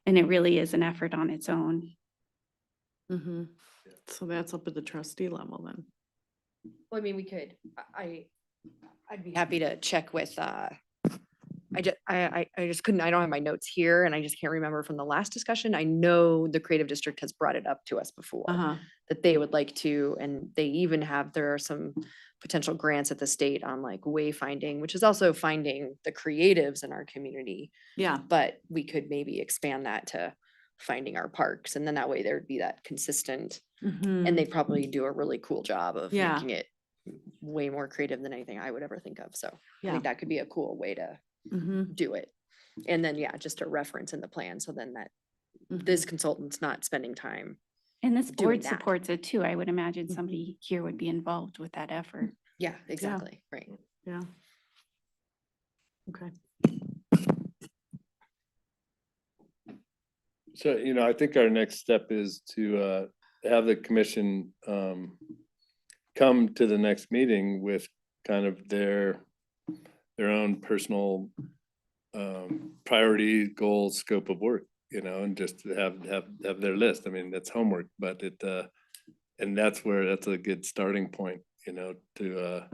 Speaker 8: And it really is an effort on its own.
Speaker 2: Mm-hmm. So that's up at the trustee level then.
Speaker 7: Well, I mean, we could, I'd be happy to check with, I just couldn't, I don't have my notes here and I just can't remember from the last discussion. I know the creative district has brought it up to us before.
Speaker 2: Uh-huh.
Speaker 7: That they would like to, and they even have, there are some potential grants at the state on like wayfinding, which is also finding the creatives in our community.
Speaker 2: Yeah.
Speaker 7: But we could maybe expand that to finding our parks, and then that way there'd be that consistent,
Speaker 2: Mhm.
Speaker 7: and they probably do a really cool job of
Speaker 2: Yeah.
Speaker 7: making it way more creative than anything I would ever think of. So I
Speaker 2: Yeah.
Speaker 7: think that could be a cool way to
Speaker 2: Mhm.
Speaker 7: do it. And then, yeah, just a reference in the plan. So then that
Speaker 2: Mhm.
Speaker 7: this consultant's not spending time.
Speaker 8: And this
Speaker 7: Doing
Speaker 8: board
Speaker 7: that.
Speaker 8: supports it too. I would imagine somebody here would be involved with that effort.
Speaker 7: Yeah, exactly. Right.
Speaker 2: Yeah. Okay.
Speaker 6: So, I think our next step is to have the commission come to the next meeting with kind of their own personal priority, goals, scope of work, and just to have their list. I mean, that's homework, but and that's a good starting point, to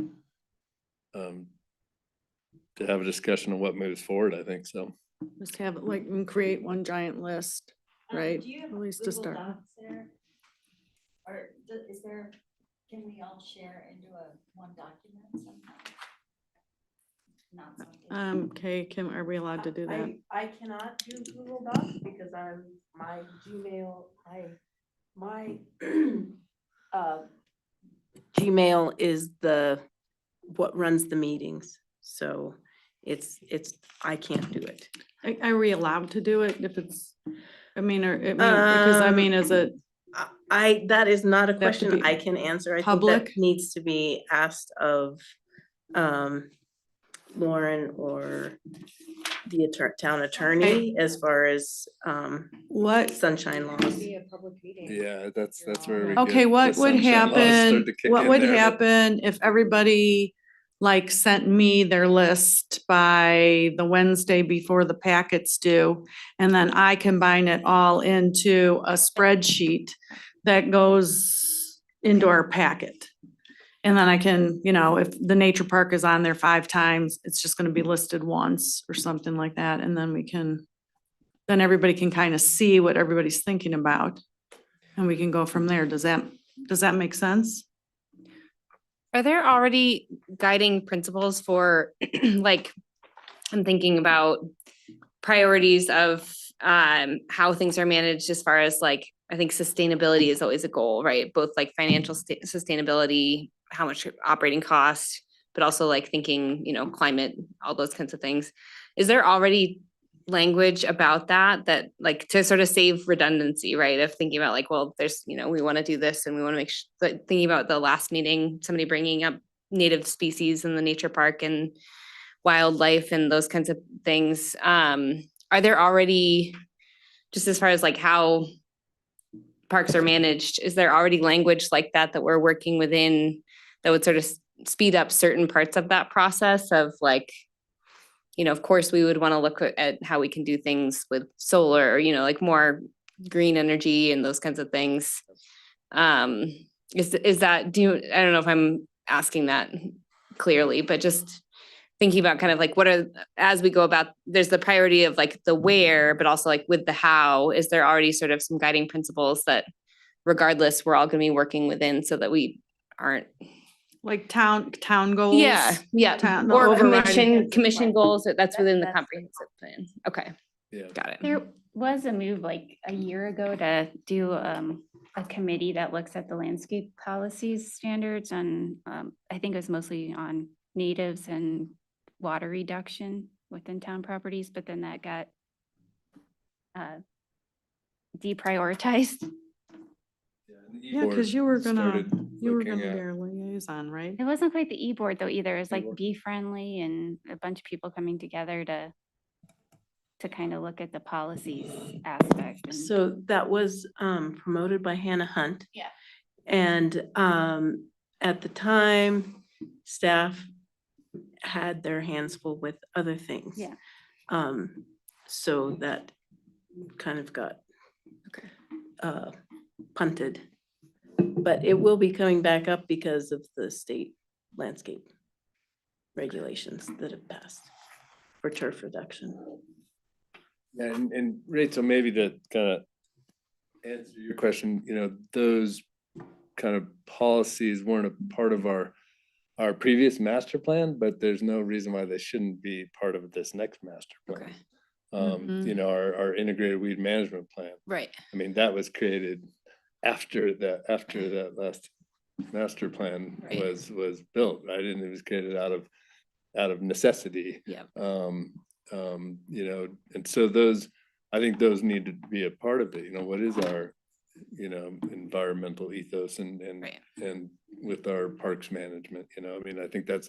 Speaker 6: have a discussion of what moves forward, I think so.
Speaker 2: Just have it like, and create one giant list, right?
Speaker 12: Do you have
Speaker 2: At least to
Speaker 12: Google
Speaker 2: start.
Speaker 12: Docs there? Or is there, can we all share into a one document somehow? Not something.
Speaker 2: Okay, Kim, are we allowed to do that?
Speaker 11: I cannot do Google Docs because my Gmail, my Gmail is what runs the meetings. So I can't do it.
Speaker 2: Are we allowed to do it if it's, because is it
Speaker 11: That is not a
Speaker 2: to
Speaker 11: question
Speaker 2: be
Speaker 11: I can answer. I think
Speaker 2: public?
Speaker 11: that needs to be asked of Lauren or the town attorney as far as
Speaker 2: what?
Speaker 11: sunshine laws.
Speaker 7: Be a public meeting.
Speaker 6: Yeah, that's where we
Speaker 2: Okay,
Speaker 6: get
Speaker 2: what
Speaker 6: the
Speaker 2: would
Speaker 6: sunshine laws start
Speaker 2: happen,
Speaker 6: to kick
Speaker 2: what
Speaker 6: in
Speaker 2: would
Speaker 6: there, but-
Speaker 2: happen if everybody like sent me their list by the Wednesday before the packets due? And then I combine it all into a spreadsheet that goes into our packet. And then I can, if the nature park is on there 5 times, it's just gonna be listed once or something like that. And then then everybody can kind of see what everybody's thinking about. And we can go from there. Does that make sense?
Speaker 5: Are there already guiding principles for, like, I'm thinking about priorities of how things are managed as far as like, I think sustainability is always a goal, right? Both like financial sustainability, how much operating cost, but also like thinking, climate, all those kinds of things. Is there already language about that like to sort of save redundancy, right? Of thinking about like, well, there's, we want to do this and we want to make sure, thinking about the last meeting, somebody bringing up native species in the nature park and wildlife and those kinds of things. Are there already, just as far as like how parks are managed, is there already language like that we're working within that would sort of speed up certain parts of that process of like, of course, we would want to look at how we can do things with solar, like more green energy and those kinds of things. Is that, I don't know if I'm asking that clearly, but just thinking about kind of like as we go about, there's the priority of like the where, but also like with the how, is there already sort of some guiding principles that regardless, we're all going to be working within so that we aren't.
Speaker 2: Like town goals?
Speaker 5: Yeah.
Speaker 2: Town- the
Speaker 5: Or
Speaker 2: overriding-
Speaker 5: commission goals, that's within the comprehensive plan. Okay,
Speaker 6: Yeah.
Speaker 5: got it.
Speaker 8: There was a move like a year ago to do a committee that looks at the landscape policies standards and I think it was mostly on natives and water reduction within town properties, but then that got deprioritized.
Speaker 2: Yeah, because you were gonna be
Speaker 6: looking
Speaker 2: our liaison, right?
Speaker 8: It wasn't quite the e-board though either. It was like
Speaker 6: E-board.
Speaker 8: Be Friendly and a bunch of people coming together to to kind of look at the policies aspect. and-
Speaker 11: So that was promoted by Hannah Hunt.
Speaker 8: Yeah.
Speaker 11: And at the time, staff had their hands full with other things.
Speaker 8: Yeah.
Speaker 11: So that kind of got punted. But it will be coming back up because of the state landscape regulations that have passed for turf reduction.
Speaker 6: Yeah, and Rachel, maybe to kind of answer your question, those kind of policies weren't a part of our previous master plan, but there's no reason why they shouldn't be part of this next master plan.
Speaker 4: Okay.
Speaker 6: Our integrated weed management plan.
Speaker 4: Right.
Speaker 6: I mean, that was created after that last master plan
Speaker 4: Right.
Speaker 6: was built, right? And it was created out of necessity.
Speaker 4: Yeah.
Speaker 6: And so those, I think those need to be a part of it. What is our, environmental ethos and
Speaker 4: Right.
Speaker 6: and with our parks management, I mean, I think that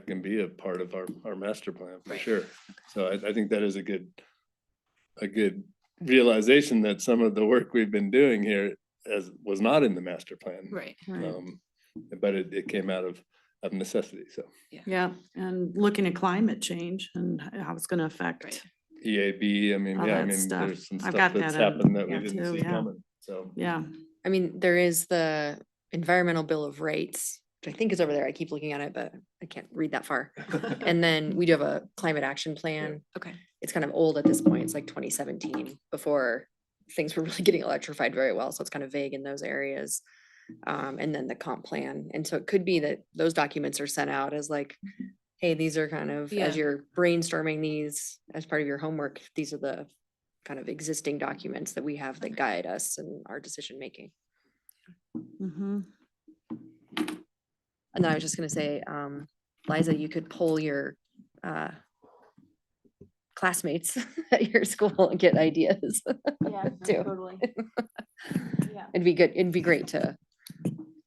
Speaker 6: can be a part of our master plan for
Speaker 4: Right.
Speaker 6: sure. So I think that is a good realization that some of the work we've been doing here was not in the master plan.
Speaker 4: Right.
Speaker 6: But it came out of necessity, so.
Speaker 2: Yeah, and looking at climate change and how it's gonna affect.
Speaker 4: Right.
Speaker 6: EAB, I mean,
Speaker 2: All
Speaker 6: yeah, I
Speaker 2: that
Speaker 6: mean,
Speaker 2: stuff.
Speaker 6: there's some
Speaker 2: I've
Speaker 6: stuff
Speaker 2: got
Speaker 6: that's
Speaker 2: that in-
Speaker 6: happened that we
Speaker 2: yeah,
Speaker 6: didn't
Speaker 2: too,
Speaker 6: see
Speaker 2: yeah.
Speaker 6: coming, so.
Speaker 2: Yeah,
Speaker 4: I mean, there is the environmental bill of rights, which I think is over there. I keep looking at it, but I can't read that far. And then we do have a climate action plan. Okay. It's kind of old at this point. It's like 2017 before things were really getting electrified very well. So it's kind of vague in those areas. And then the comp plan. And so it could be that those documents are sent out as like, hey, these are kind of, as you're brainstorming these as part of your homework, these are the kind of existing documents that we have that guide us in our decision making.
Speaker 2: mhm.
Speaker 4: And then I was just gonna say, Liza, you could poll your classmates at your school and get ideas.
Speaker 8: Yeah,
Speaker 4: too.
Speaker 8: totally. Yeah.
Speaker 4: It'd be good, it'd be great to,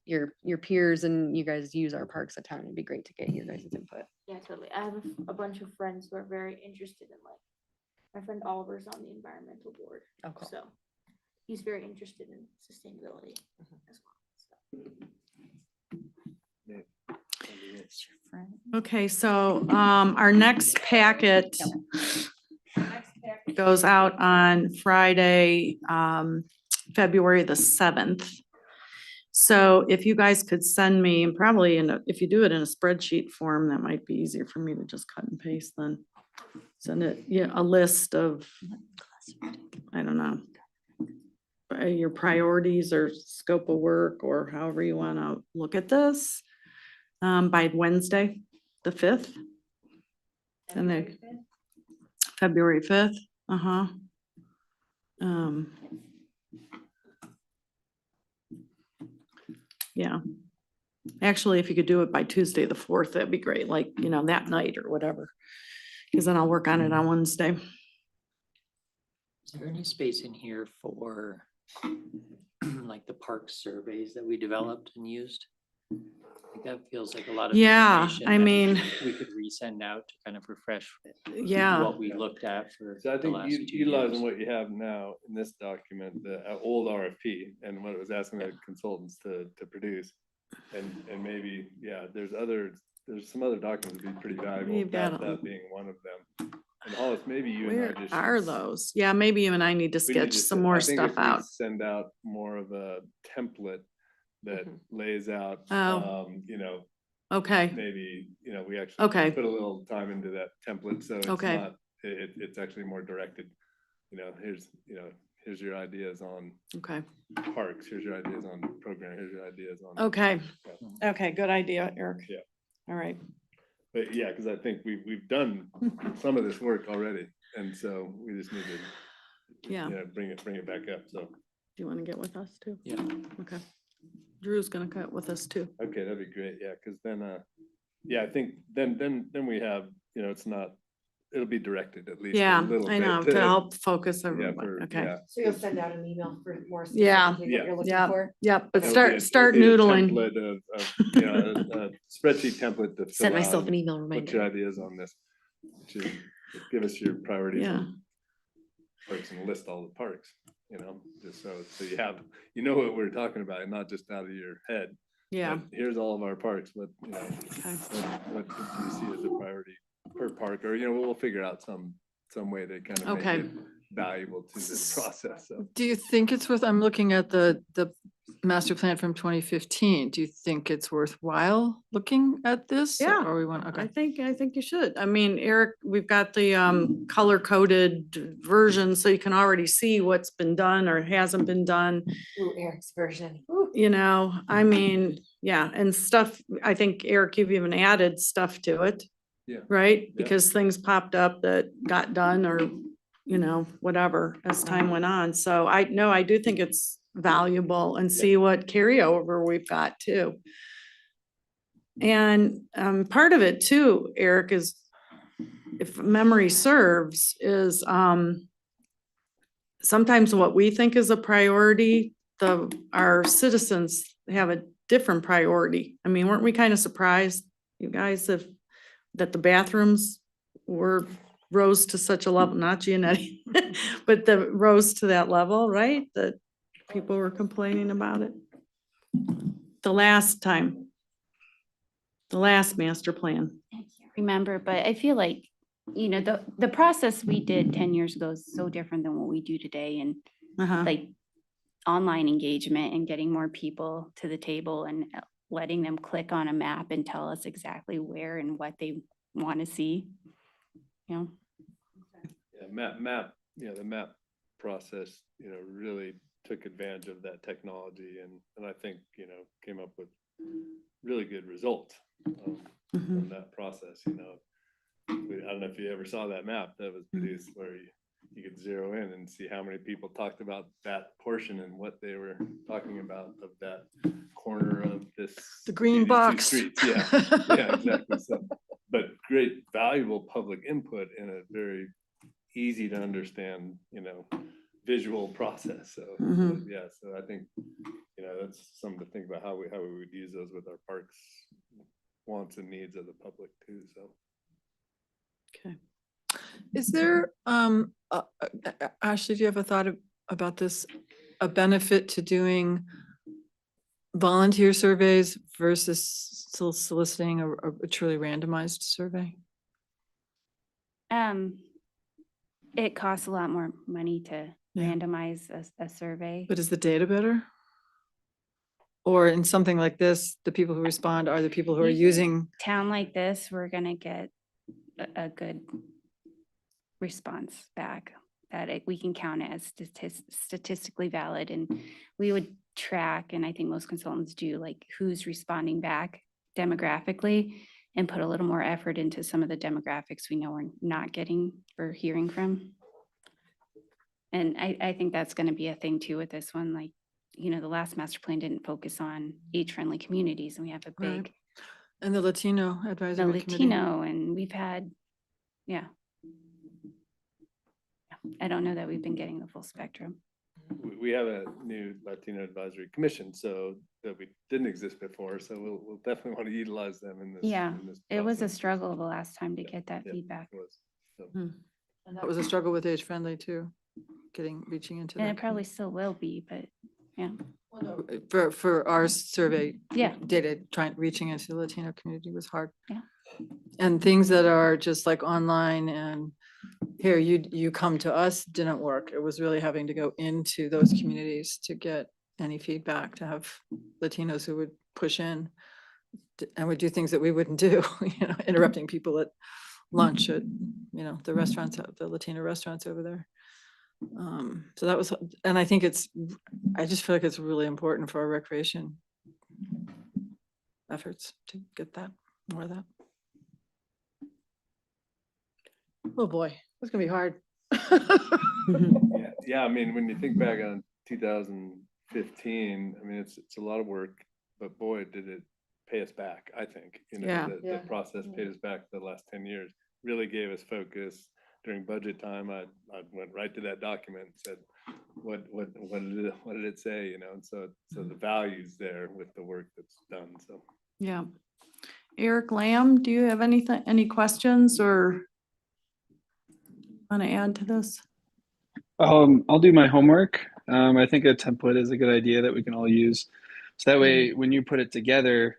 Speaker 4: your peers and you guys use our parks a ton. It'd be great to get your guys' input.
Speaker 13: Yeah, totally. I have a bunch of friends who are very interested in my friend Oliver's on the environmental board.
Speaker 4: Oh, cool.
Speaker 13: So he's very interested in sustainability as well.
Speaker 2: Okay, so our next packet goes out on Friday, February the 7th. So if you guys could send me, and probably if you do it in a spreadsheet form, that might be easier for me to just cut and paste then. Send it, a list of, I don't know, your priorities or scope of work or however you want to look at this by Wednesday, the 5th. And then February 5th, yeah. Actually, if you could do it by Tuesday, the 4th, that'd be great, like, that night or whatever. Because then I'll work on it on Wednesday.
Speaker 9: Is there any space in here for like the park surveys that we developed and used? I think that feels like a lot of.
Speaker 2: Yeah,
Speaker 9: information
Speaker 2: I
Speaker 9: that
Speaker 2: mean,
Speaker 9: we could resend out to kind of refresh
Speaker 2: yeah,
Speaker 9: what we looked at for
Speaker 6: So I
Speaker 9: the
Speaker 6: think
Speaker 9: last 2
Speaker 6: utilizing
Speaker 9: years.
Speaker 6: what you have now in this document, the old RFP and what it was asking the consultants to produce. And maybe, there's some other documents that'd be pretty valuable,
Speaker 2: We've got
Speaker 6: that being one of them. And Hollis, maybe you and I
Speaker 2: where
Speaker 6: just.
Speaker 2: are those? Yeah, maybe you and I need to
Speaker 6: we need
Speaker 2: sketch
Speaker 6: to
Speaker 2: some
Speaker 6: se-
Speaker 2: more
Speaker 6: I think
Speaker 2: stuff
Speaker 6: if we
Speaker 2: out.
Speaker 6: Send out more of a template that lays out,
Speaker 2: Oh. Okay,
Speaker 6: maybe, we actually.
Speaker 2: Okay.
Speaker 6: Put a little time into that template, so it's
Speaker 2: Okay.
Speaker 6: not, it's actually more directed. Here's your ideas on
Speaker 2: okay,
Speaker 6: parks, here's your ideas on program, here's your ideas on.
Speaker 2: okay,
Speaker 6: Yeah.
Speaker 2: okay, good idea, Eric.
Speaker 6: Yeah.
Speaker 2: All right,
Speaker 6: But yeah, because I think we've done some of this work already, and so we just need to.
Speaker 2: Yeah.
Speaker 6: Bring it back up, so,
Speaker 2: do you want to get with us too?
Speaker 9: Yeah.
Speaker 2: Okay. Drew's gonna cut with us too.
Speaker 6: okay, that'd be great, yeah, because then, I think then we have, it's not, it'll be directed at least. a
Speaker 2: Yeah,
Speaker 6: little
Speaker 2: I
Speaker 6: bit
Speaker 2: know, to help focus everybody, okay.
Speaker 4: So you'll send out an email for more
Speaker 2: Yeah.
Speaker 4: specifically what you're looking
Speaker 2: Yeah,
Speaker 4: for?
Speaker 2: yeah, but
Speaker 6: It'll be
Speaker 2: start
Speaker 6: it'll be a
Speaker 2: noodling.
Speaker 6: template of, a spreadsheet template to fill
Speaker 4: Sent myself
Speaker 6: out
Speaker 4: an email
Speaker 6: What's your
Speaker 4: reminder.
Speaker 6: ideas on this? Which is Give us your priorities
Speaker 2: Yeah.
Speaker 6: on parks and list all the parks, just so you know what we're talking about and not just out of your head.
Speaker 2: Yeah.
Speaker 6: But here's all of our parks, what do you see as a priority per park? Or, we'll figure out some way to kind of make
Speaker 2: Okay.
Speaker 6: it valuable to this process. So.
Speaker 1: Do you think it's worth, I'm looking at the master plan from 2015. Do you think it's worthwhile looking at this?
Speaker 2: Yeah.
Speaker 1: Or we want,
Speaker 2: I
Speaker 1: okay.
Speaker 2: think you should. I mean, Eric, we've got the color coded version, so you can already see what's been done or hasn't been done.
Speaker 4: Ooh, Eric's version.
Speaker 2: I mean, yeah, and stuff, I think Eric, you've even added stuff to it.
Speaker 6: Yeah.
Speaker 2: Right?
Speaker 6: Yeah.
Speaker 2: Because things popped up that got done or, whatever as time went on. So I do think it's valuable and see what carryover we've got too. And part of it too, Eric, is if memory serves, is sometimes what we think is a priority, our citizens have a different priority. I mean, weren't we kind of surprised, you guys, that the bathrooms rose to such a level, not Giannetti, but rose to that level, right? That people were complaining about it. The last master plan.
Speaker 8: Remember, but I feel like, the process we did 10 years ago is so different than what we do today. And like online engagement and getting more people to the table and letting them click on a map and tell us exactly where and what they want to see.
Speaker 6: Yeah, the map process, really took advantage of that technology and I think, came up with really good results from that process. I don't know if you ever saw that map that was produced where you could zero in and see how many people talked about that portion and what they were talking about of that corner of
Speaker 1: the green box.
Speaker 6: Streets. Yeah, exactly. So, but great, valuable public input in a very easy to understand, visual process. So, so I think, that's something to think about how we would use those with our parks wants and needs of the public too. So.
Speaker 2: Okay.
Speaker 1: Is there, Ashley, do you have a thought about this? A benefit to doing volunteer surveys versus still soliciting a truly randomized survey?
Speaker 8: It costs a lot more money to randomize a survey.
Speaker 1: But is the data better? Or in something like this, the people who respond are the people who are using.
Speaker 8: Town like this, we're gonna get a good response back that we can count it as statistically valid, and we would track, and I think most consultants do, like who's responding back demographically and put a little more effort into some of the demographics we know we're not getting or hearing from. And I think that's going to be a thing too with this one. Like, the last master plan didn't focus on age-friendly communities, and we have a big.
Speaker 1: Right. And the Latino advisory committee.
Speaker 8: And we've had, I don't know that we've been getting the full spectrum.
Speaker 6: We have a new Latino advisory commission, so that we didn't exist before. So we'll definitely want to utilize them in this.
Speaker 8: Yeah,
Speaker 6: in this
Speaker 8: it was a
Speaker 6: process.
Speaker 8: struggle the last time to get that feedback.
Speaker 6: It was. So.
Speaker 1: And that was a struggle with age friendly too, reaching into
Speaker 8: And
Speaker 1: that.
Speaker 8: it probably still will be, but yeah.
Speaker 1: For our survey.
Speaker 8: Yeah.
Speaker 1: Data, reaching into the Latino community was hard.
Speaker 8: Yeah.
Speaker 1: And things that are just like online and here, you come to us didn't work. It was really having to go into those communities to get any feedback, to have Latinos who would push in and would do things that we wouldn't do, interrupting people at lunch at, the restaurants, the Latino restaurants over there. So that was, and I think I just feel like it's really important for our recreation efforts to get more of that. Oh boy, it's gonna be hard.
Speaker 6: Yeah. I mean, when you think back on 2015, I mean, it's a lot of work, but boy, did it pay us back. I think, the process paid us back the last 10 years, really gave us focus. During budget time, I went right to that document and said, what did it say? And so the value's there with the work that's done. So.
Speaker 2: Yeah. Eric Lamb, do you have any questions or? Want to add to this?
Speaker 3: I'll do my homework. I think a template is a good idea that we can all use. So that way, when you put it together,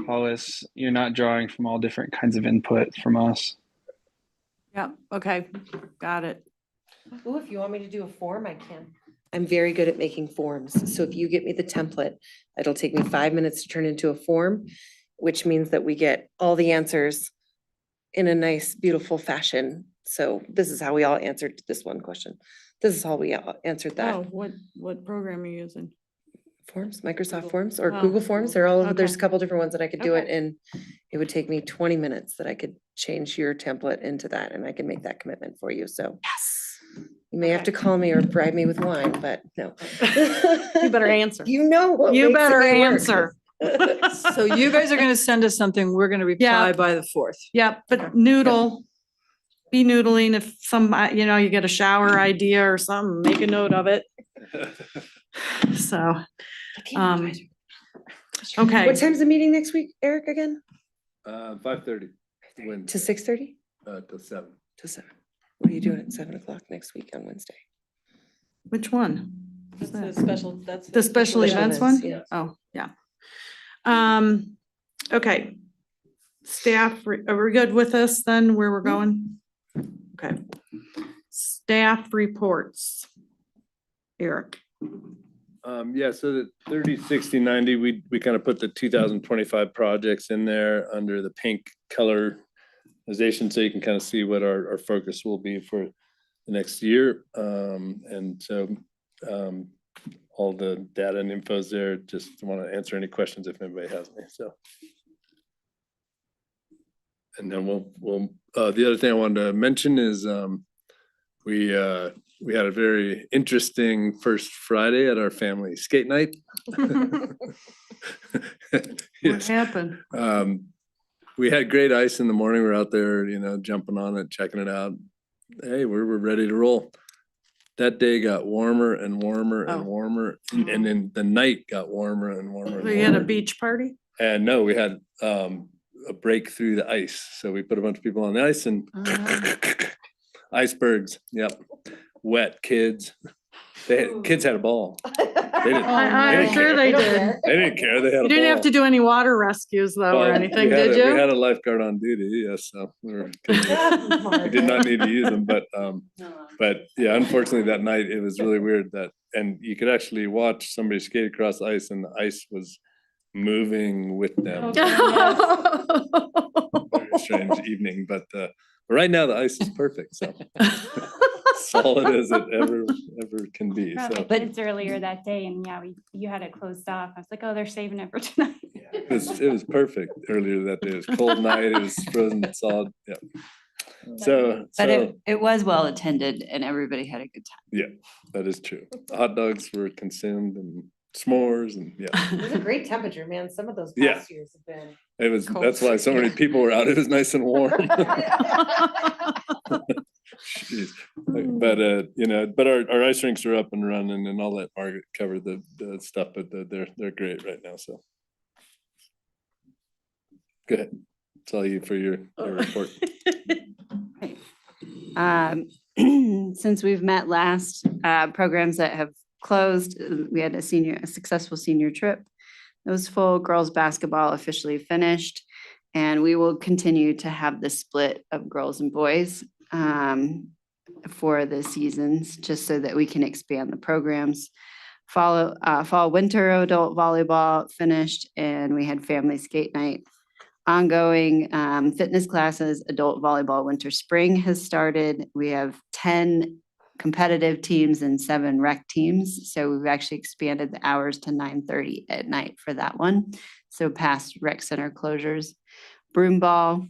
Speaker 3: Hollis, you're not drawing from all different kinds of input from us.
Speaker 2: Yep, okay, got it.
Speaker 4: Oh, if you want me to do a form, I can. I'm very good at making forms. So if you get me the template, it'll take me 5 minutes to turn into a form, which means that we get all the answers in a nice, beautiful fashion. So this is how we all answered this one question. This is how we all answered that.
Speaker 2: Oh, what program are you using?
Speaker 4: Forms, Microsoft Forms or
Speaker 2: Oh,
Speaker 4: Google Forms, they're all, there's a
Speaker 2: okay.
Speaker 4: couple different ones that I could do it
Speaker 2: Okay.
Speaker 4: in. It would take me 20 minutes that I could change your template into that and I can make that commitment for you. So
Speaker 2: Yes.
Speaker 4: you may have to call me or bribe me with wine, but no.
Speaker 2: You better answer.
Speaker 4: You know what
Speaker 2: You
Speaker 4: makes
Speaker 2: better
Speaker 4: me work.
Speaker 2: answer.
Speaker 1: So you guys are gonna send us something, we're gonna reply
Speaker 2: Yeah.
Speaker 1: by the 4th.
Speaker 2: Yep, but noodle, be noodling if some, you get a shower idea or something, make a note of it. So, okay.
Speaker 4: What time's the meeting next week, Eric, again?
Speaker 6: 5:30.
Speaker 4: To 6:30?
Speaker 6: Till 7.
Speaker 4: To 7. What are you doing at 7 o'clock next week on Wednesday?
Speaker 2: Which one?
Speaker 11: That's the special, that's.
Speaker 2: The special
Speaker 4: Special
Speaker 2: events
Speaker 4: events,
Speaker 2: one?
Speaker 4: yeah.
Speaker 2: Oh, yeah. Okay. Staff, are we good with this then, where we're going? Okay. Staff reports. Eric.
Speaker 6: Yeah, so the 30, 60, 90, we kind of put the 2025 projects in there under the pink colorization, so you can kind of see what our focus will be for the next year. And so all the data and info's there. Just want to answer any questions if anybody has any. So, and then we'll the other thing I wanted to mention is we had a very interesting first Friday at our family skate night.
Speaker 2: What
Speaker 6: Yes.
Speaker 2: happened?
Speaker 6: We had great ice in the morning. We're out there, jumping on it, checking it out. Hey, we're ready to roll. That day got warmer and warmer and
Speaker 2: Oh.
Speaker 6: warmer, and then the night got warmer and warmer. And
Speaker 2: We had a
Speaker 6: warmer.
Speaker 2: beach party?
Speaker 6: And no, we had a break through the ice. So we put a bunch of people on the ice and icebergs. Yep. Wet kids. Kids had a ball. They didn't,
Speaker 2: I'm sure they did.
Speaker 6: they didn't care. They had a
Speaker 2: You didn't have
Speaker 6: ball.
Speaker 2: to do any water rescues though, or
Speaker 6: Well,
Speaker 2: anything,
Speaker 6: we had
Speaker 2: did
Speaker 6: We
Speaker 2: you?
Speaker 6: had a lifeguard on duty, yes, so we did not need to use them, but yeah, unfortunately that night it was really weird and you could actually watch somebody skate across the ice and the ice was moving with them. Very strange evening, but right now the ice is perfect, so solid as it ever can be.
Speaker 8: Brought my
Speaker 6: So
Speaker 8: kids earlier that day and yeah, you had it closed off. I was like, oh, they're saving it for tonight.
Speaker 6: it was perfect earlier that day. It was cold night. It was frozen solid. Yeah.
Speaker 12: But it was well attended and everybody had a good time.
Speaker 6: Yeah, that is true. Hot dogs were consumed and s'mores and yeah.
Speaker 4: It was a great temperature, man. Some of those
Speaker 6: Yeah.
Speaker 4: past years have been.
Speaker 6: It was,
Speaker 4: Cold.
Speaker 6: that's why so many people were out. It was nice and warm. Jeez. But but our ice rinks are up and running, and I'll let Margaret cover the stuff, but they're great right now. So go ahead. It's all you for your report.
Speaker 10: Since we've met last, programs that have closed, we had a successful senior trip. It was full. Girls basketball officially finished, and we will continue to have the split of girls and boys for the seasons, just so that we can expand the programs. Fall, winter adult volleyball finished, and we had family skate night. Ongoing fitness classes, adult volleyball winter spring has started. We have 10 competitive teams and 7 rec teams. So we've actually expanded the hours to 9:30 at night for that one. So past rec center closures. Broom ball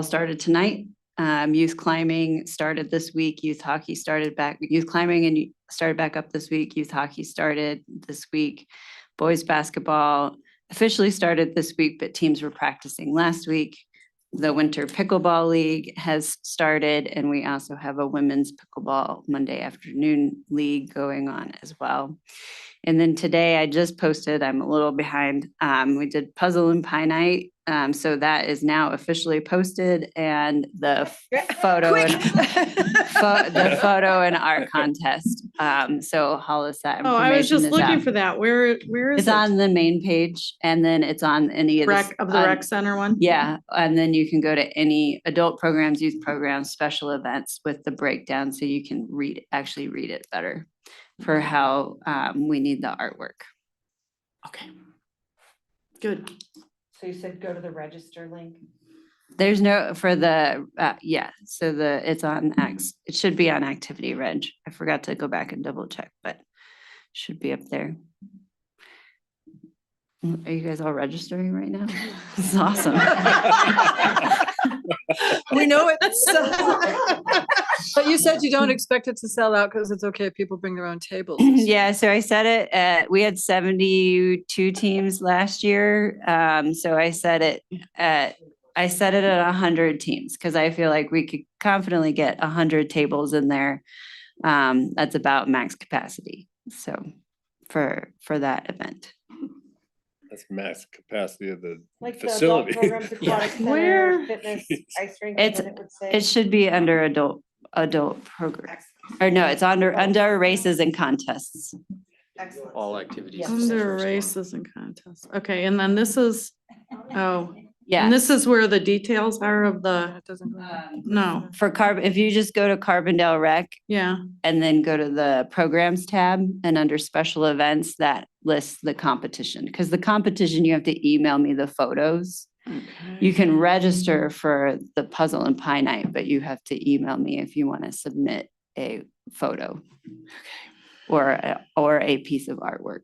Speaker 10: started tonight. Youth climbing started this week. Youth hockey started back. Youth climbing and started back up this week. Youth hockey started this week. Boys basketball officially started this week, but teams were practicing last week. the Winter Pickleball League has started, and we also have a women's pickleball Monday afternoon league going on as well. And then today I just posted, I'm a little behind, we did Puzzle and Pie Night. So that is now officially posted, and the photo and the photo and art contest. So Hollis, that
Speaker 2: Oh, I was
Speaker 10: information
Speaker 2: just
Speaker 10: is
Speaker 2: looking
Speaker 10: out.
Speaker 2: for that. Where is
Speaker 10: It's
Speaker 2: it?
Speaker 10: on the main page, and then it's on any of the.
Speaker 2: Rec, of the rec center one?
Speaker 10: Yeah, and then you can go to any adult programs, youth programs, special events with the breakdown, so you can actually read it better for how we need the artwork.
Speaker 2: Okay. Good.
Speaker 4: So you said go to the register link?
Speaker 10: There's no, for the, yeah, so it's on it should be on Activity Reg. I forgot to go back and double check, but should be up there. Are you guys all registering right now? This is awesome.
Speaker 1: We know it. But you said you don't expect it to sell out because it's okay if people bring their own tables.
Speaker 10: Yeah, so I said it, we had 72 teams last year. So I said it at 100 teams because I feel like we could confidently get 100 tables in there. That's about max capacity. So for that event.
Speaker 6: That's max capacity of the
Speaker 4: Like
Speaker 6: facility.
Speaker 4: the adult programs, aquatics
Speaker 2: Where-
Speaker 4: center, fitness, ice rink,
Speaker 10: It's-
Speaker 4: and then it would say.
Speaker 10: It should be under adult program. Or no, it's under races and contests.
Speaker 4: Excellent.
Speaker 9: All activities.
Speaker 4: Yes.
Speaker 2: Under races and contests. Okay, and then this is, oh,
Speaker 10: Yeah.
Speaker 2: and this is where the details are of the,
Speaker 1: It doesn't.
Speaker 2: no,
Speaker 10: If you just go to Carbondale Rec
Speaker 2: yeah.
Speaker 10: and then go to the programs tab and under special events, that lists the competition. Because the competition, you have to email me the photos. You can register for the Puzzle and Pie Night, but you have to email me if you want to submit a photo or a piece of artwork.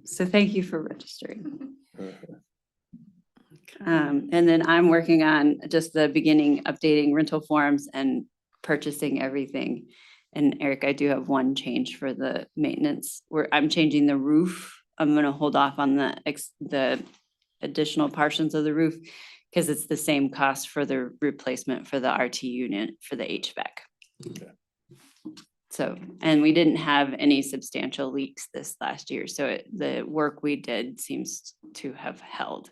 Speaker 10: So thank you for registering. And then I'm working on just the beginning, updating rental forms and purchasing everything. And Eric, I do have one change for the maintenance where I'm changing the roof. I'm gonna hold off on the additional portions of the roof because it's the same cost for the replacement for the RT unit for the HVAC.
Speaker 6: Okay.
Speaker 10: So, and we didn't have any substantial leaks this last year, so the work we did seems to have held.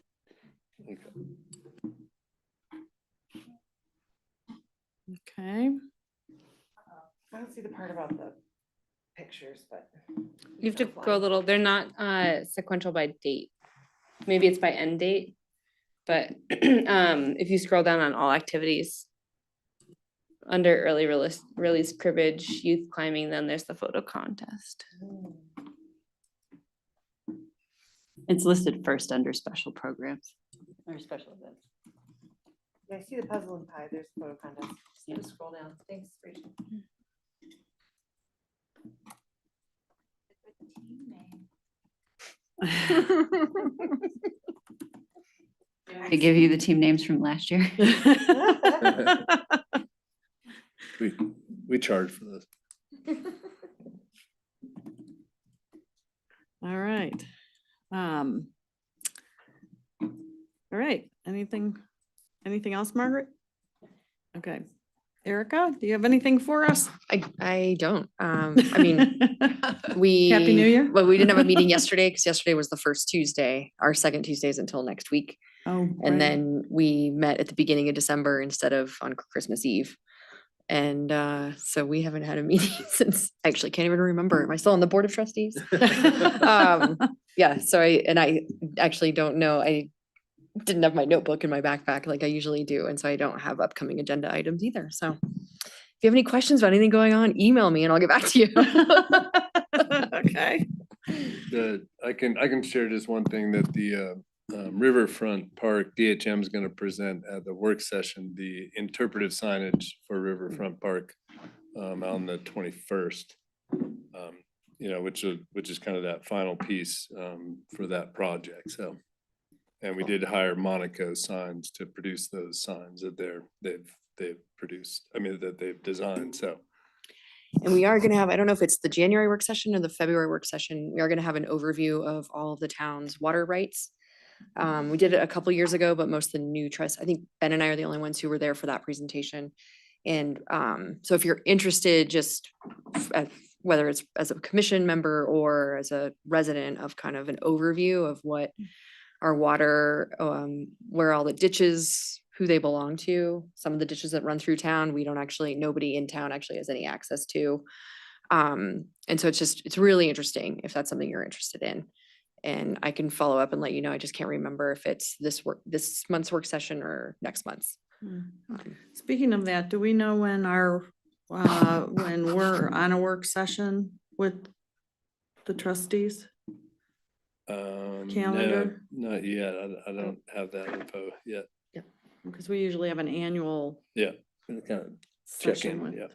Speaker 2: Okay.
Speaker 4: I don't see the part about the pictures, but.
Speaker 5: You have to go a little, they're not sequential by date. Maybe it's by end date. But if you scroll down on all activities, under early release cribbage, youth climbing, then there's the photo contest.
Speaker 10: It's listed first under special programs or special events.
Speaker 4: Yeah, I see the puzzle and pie, there's the photo contest. Just scroll down. Thanks, Rachel.
Speaker 10: To give you the team names from last year.
Speaker 6: We charge for this.
Speaker 2: All right. All right, anything else, Margaret? Okay. Erica, do you have anything for us?
Speaker 7: I don't. I mean, we.
Speaker 2: Happy New Year.
Speaker 7: Well, we didn't have a meeting yesterday because yesterday was the first Tuesday. Our second Tuesday is until next week.
Speaker 2: Oh,
Speaker 7: And then we met at the beginning of December instead of on Christmas Eve. And so we haven't had a meeting since, I actually can't even remember. Am I still on the board of trustees? Yeah, so I actually don't know. I didn't have my notebook in my backpack like I usually do. And so I don't have upcoming agenda items either. So if you have any questions about anything going on, email me and I'll get back to you.
Speaker 2: Okay.
Speaker 6: I can share just one thing that the Riverfront Park DHM is going to present at the work session, the interpretive signage for Riverfront Park on the 21st. You know, which is kind of that final piece for that project. So, and we did hire Monaco Signs to produce those signs that they've produced. I mean, that they've designed. So,
Speaker 7: And we are gonna have, I don't know if it's the January work session or the February work session, we are gonna have an overview of all of the town's water rights. We did it a couple years ago, but most of the new trusts, I think Ben and I are the only ones who were there for that presentation. And so if you're interested, just whether it's as a commission member or as a resident, of kind of an overview of what our water, where all the ditches, who they belong to, some of the ditches that run through town, we don't actually, nobody in town actually has any access to. And so it's really interesting if that's something you're interested in. And I can follow up and let you know. I just can't remember if it's this month's work session or next month's.
Speaker 2: Speaking of that, do we know when when we're on a work session with the trustees? Calendar?
Speaker 6: No, not yet. I don't have that info yet.
Speaker 2: Because we usually have an annual
Speaker 6: Yeah. Kind of check
Speaker 2: session
Speaker 6: in, yeah.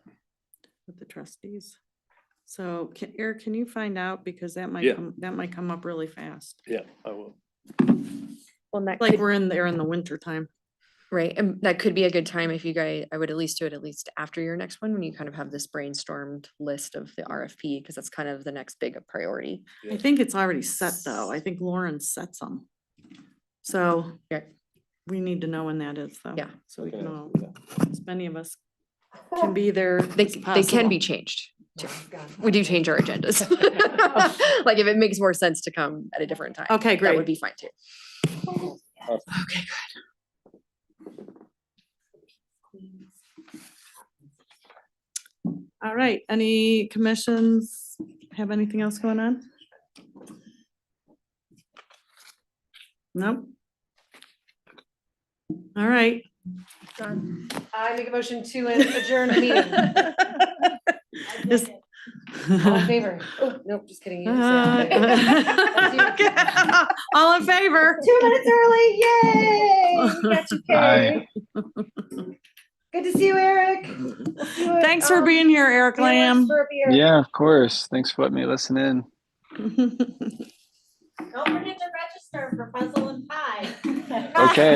Speaker 2: with the trustees. So Eric, can you find out, because that might
Speaker 6: Yeah.
Speaker 2: come up really fast.
Speaker 6: Yeah, I will.
Speaker 7: Well, that
Speaker 2: Like
Speaker 7: could,
Speaker 2: we're in there in the winter time.
Speaker 7: right, and that could be a good time if you guys, I would at least do it at least after your next one, when you kind of have this brainstormed list of the RFP, because that's kind of the next big priority.
Speaker 2: I think it's already set though. I think Lauren sets them. So
Speaker 7: Yeah.
Speaker 2: we need to know when that is though.
Speaker 7: Yeah.
Speaker 2: So we
Speaker 6: Okay,
Speaker 2: can all,
Speaker 6: yeah.
Speaker 2: as many of us can be there.
Speaker 7: They can be changed too. We do change our agendas. Like if it makes more sense to come at a different time.
Speaker 2: Okay,
Speaker 7: That would
Speaker 2: great.
Speaker 7: be fine too. Okay,
Speaker 2: All right, any commissions have anything else going on? Nope. All right.
Speaker 4: I make a motion to adjourn the meeting.
Speaker 2: Is-
Speaker 4: All in favor? Oh, nope, just kidding. You didn't say all in favor. That's you.
Speaker 2: All in favor?
Speaker 4: 2 minutes early, yay! We got you,
Speaker 3: Aye.
Speaker 4: Kay. Good to see you, Eric. We'll see you at,
Speaker 2: Thanks for being here, Eric Lamb.
Speaker 4: for a beer.
Speaker 3: Yeah, of course. Thanks for letting me listen in.
Speaker 11: Don't forget to register for Puzzle and Pie.
Speaker 3: Okay.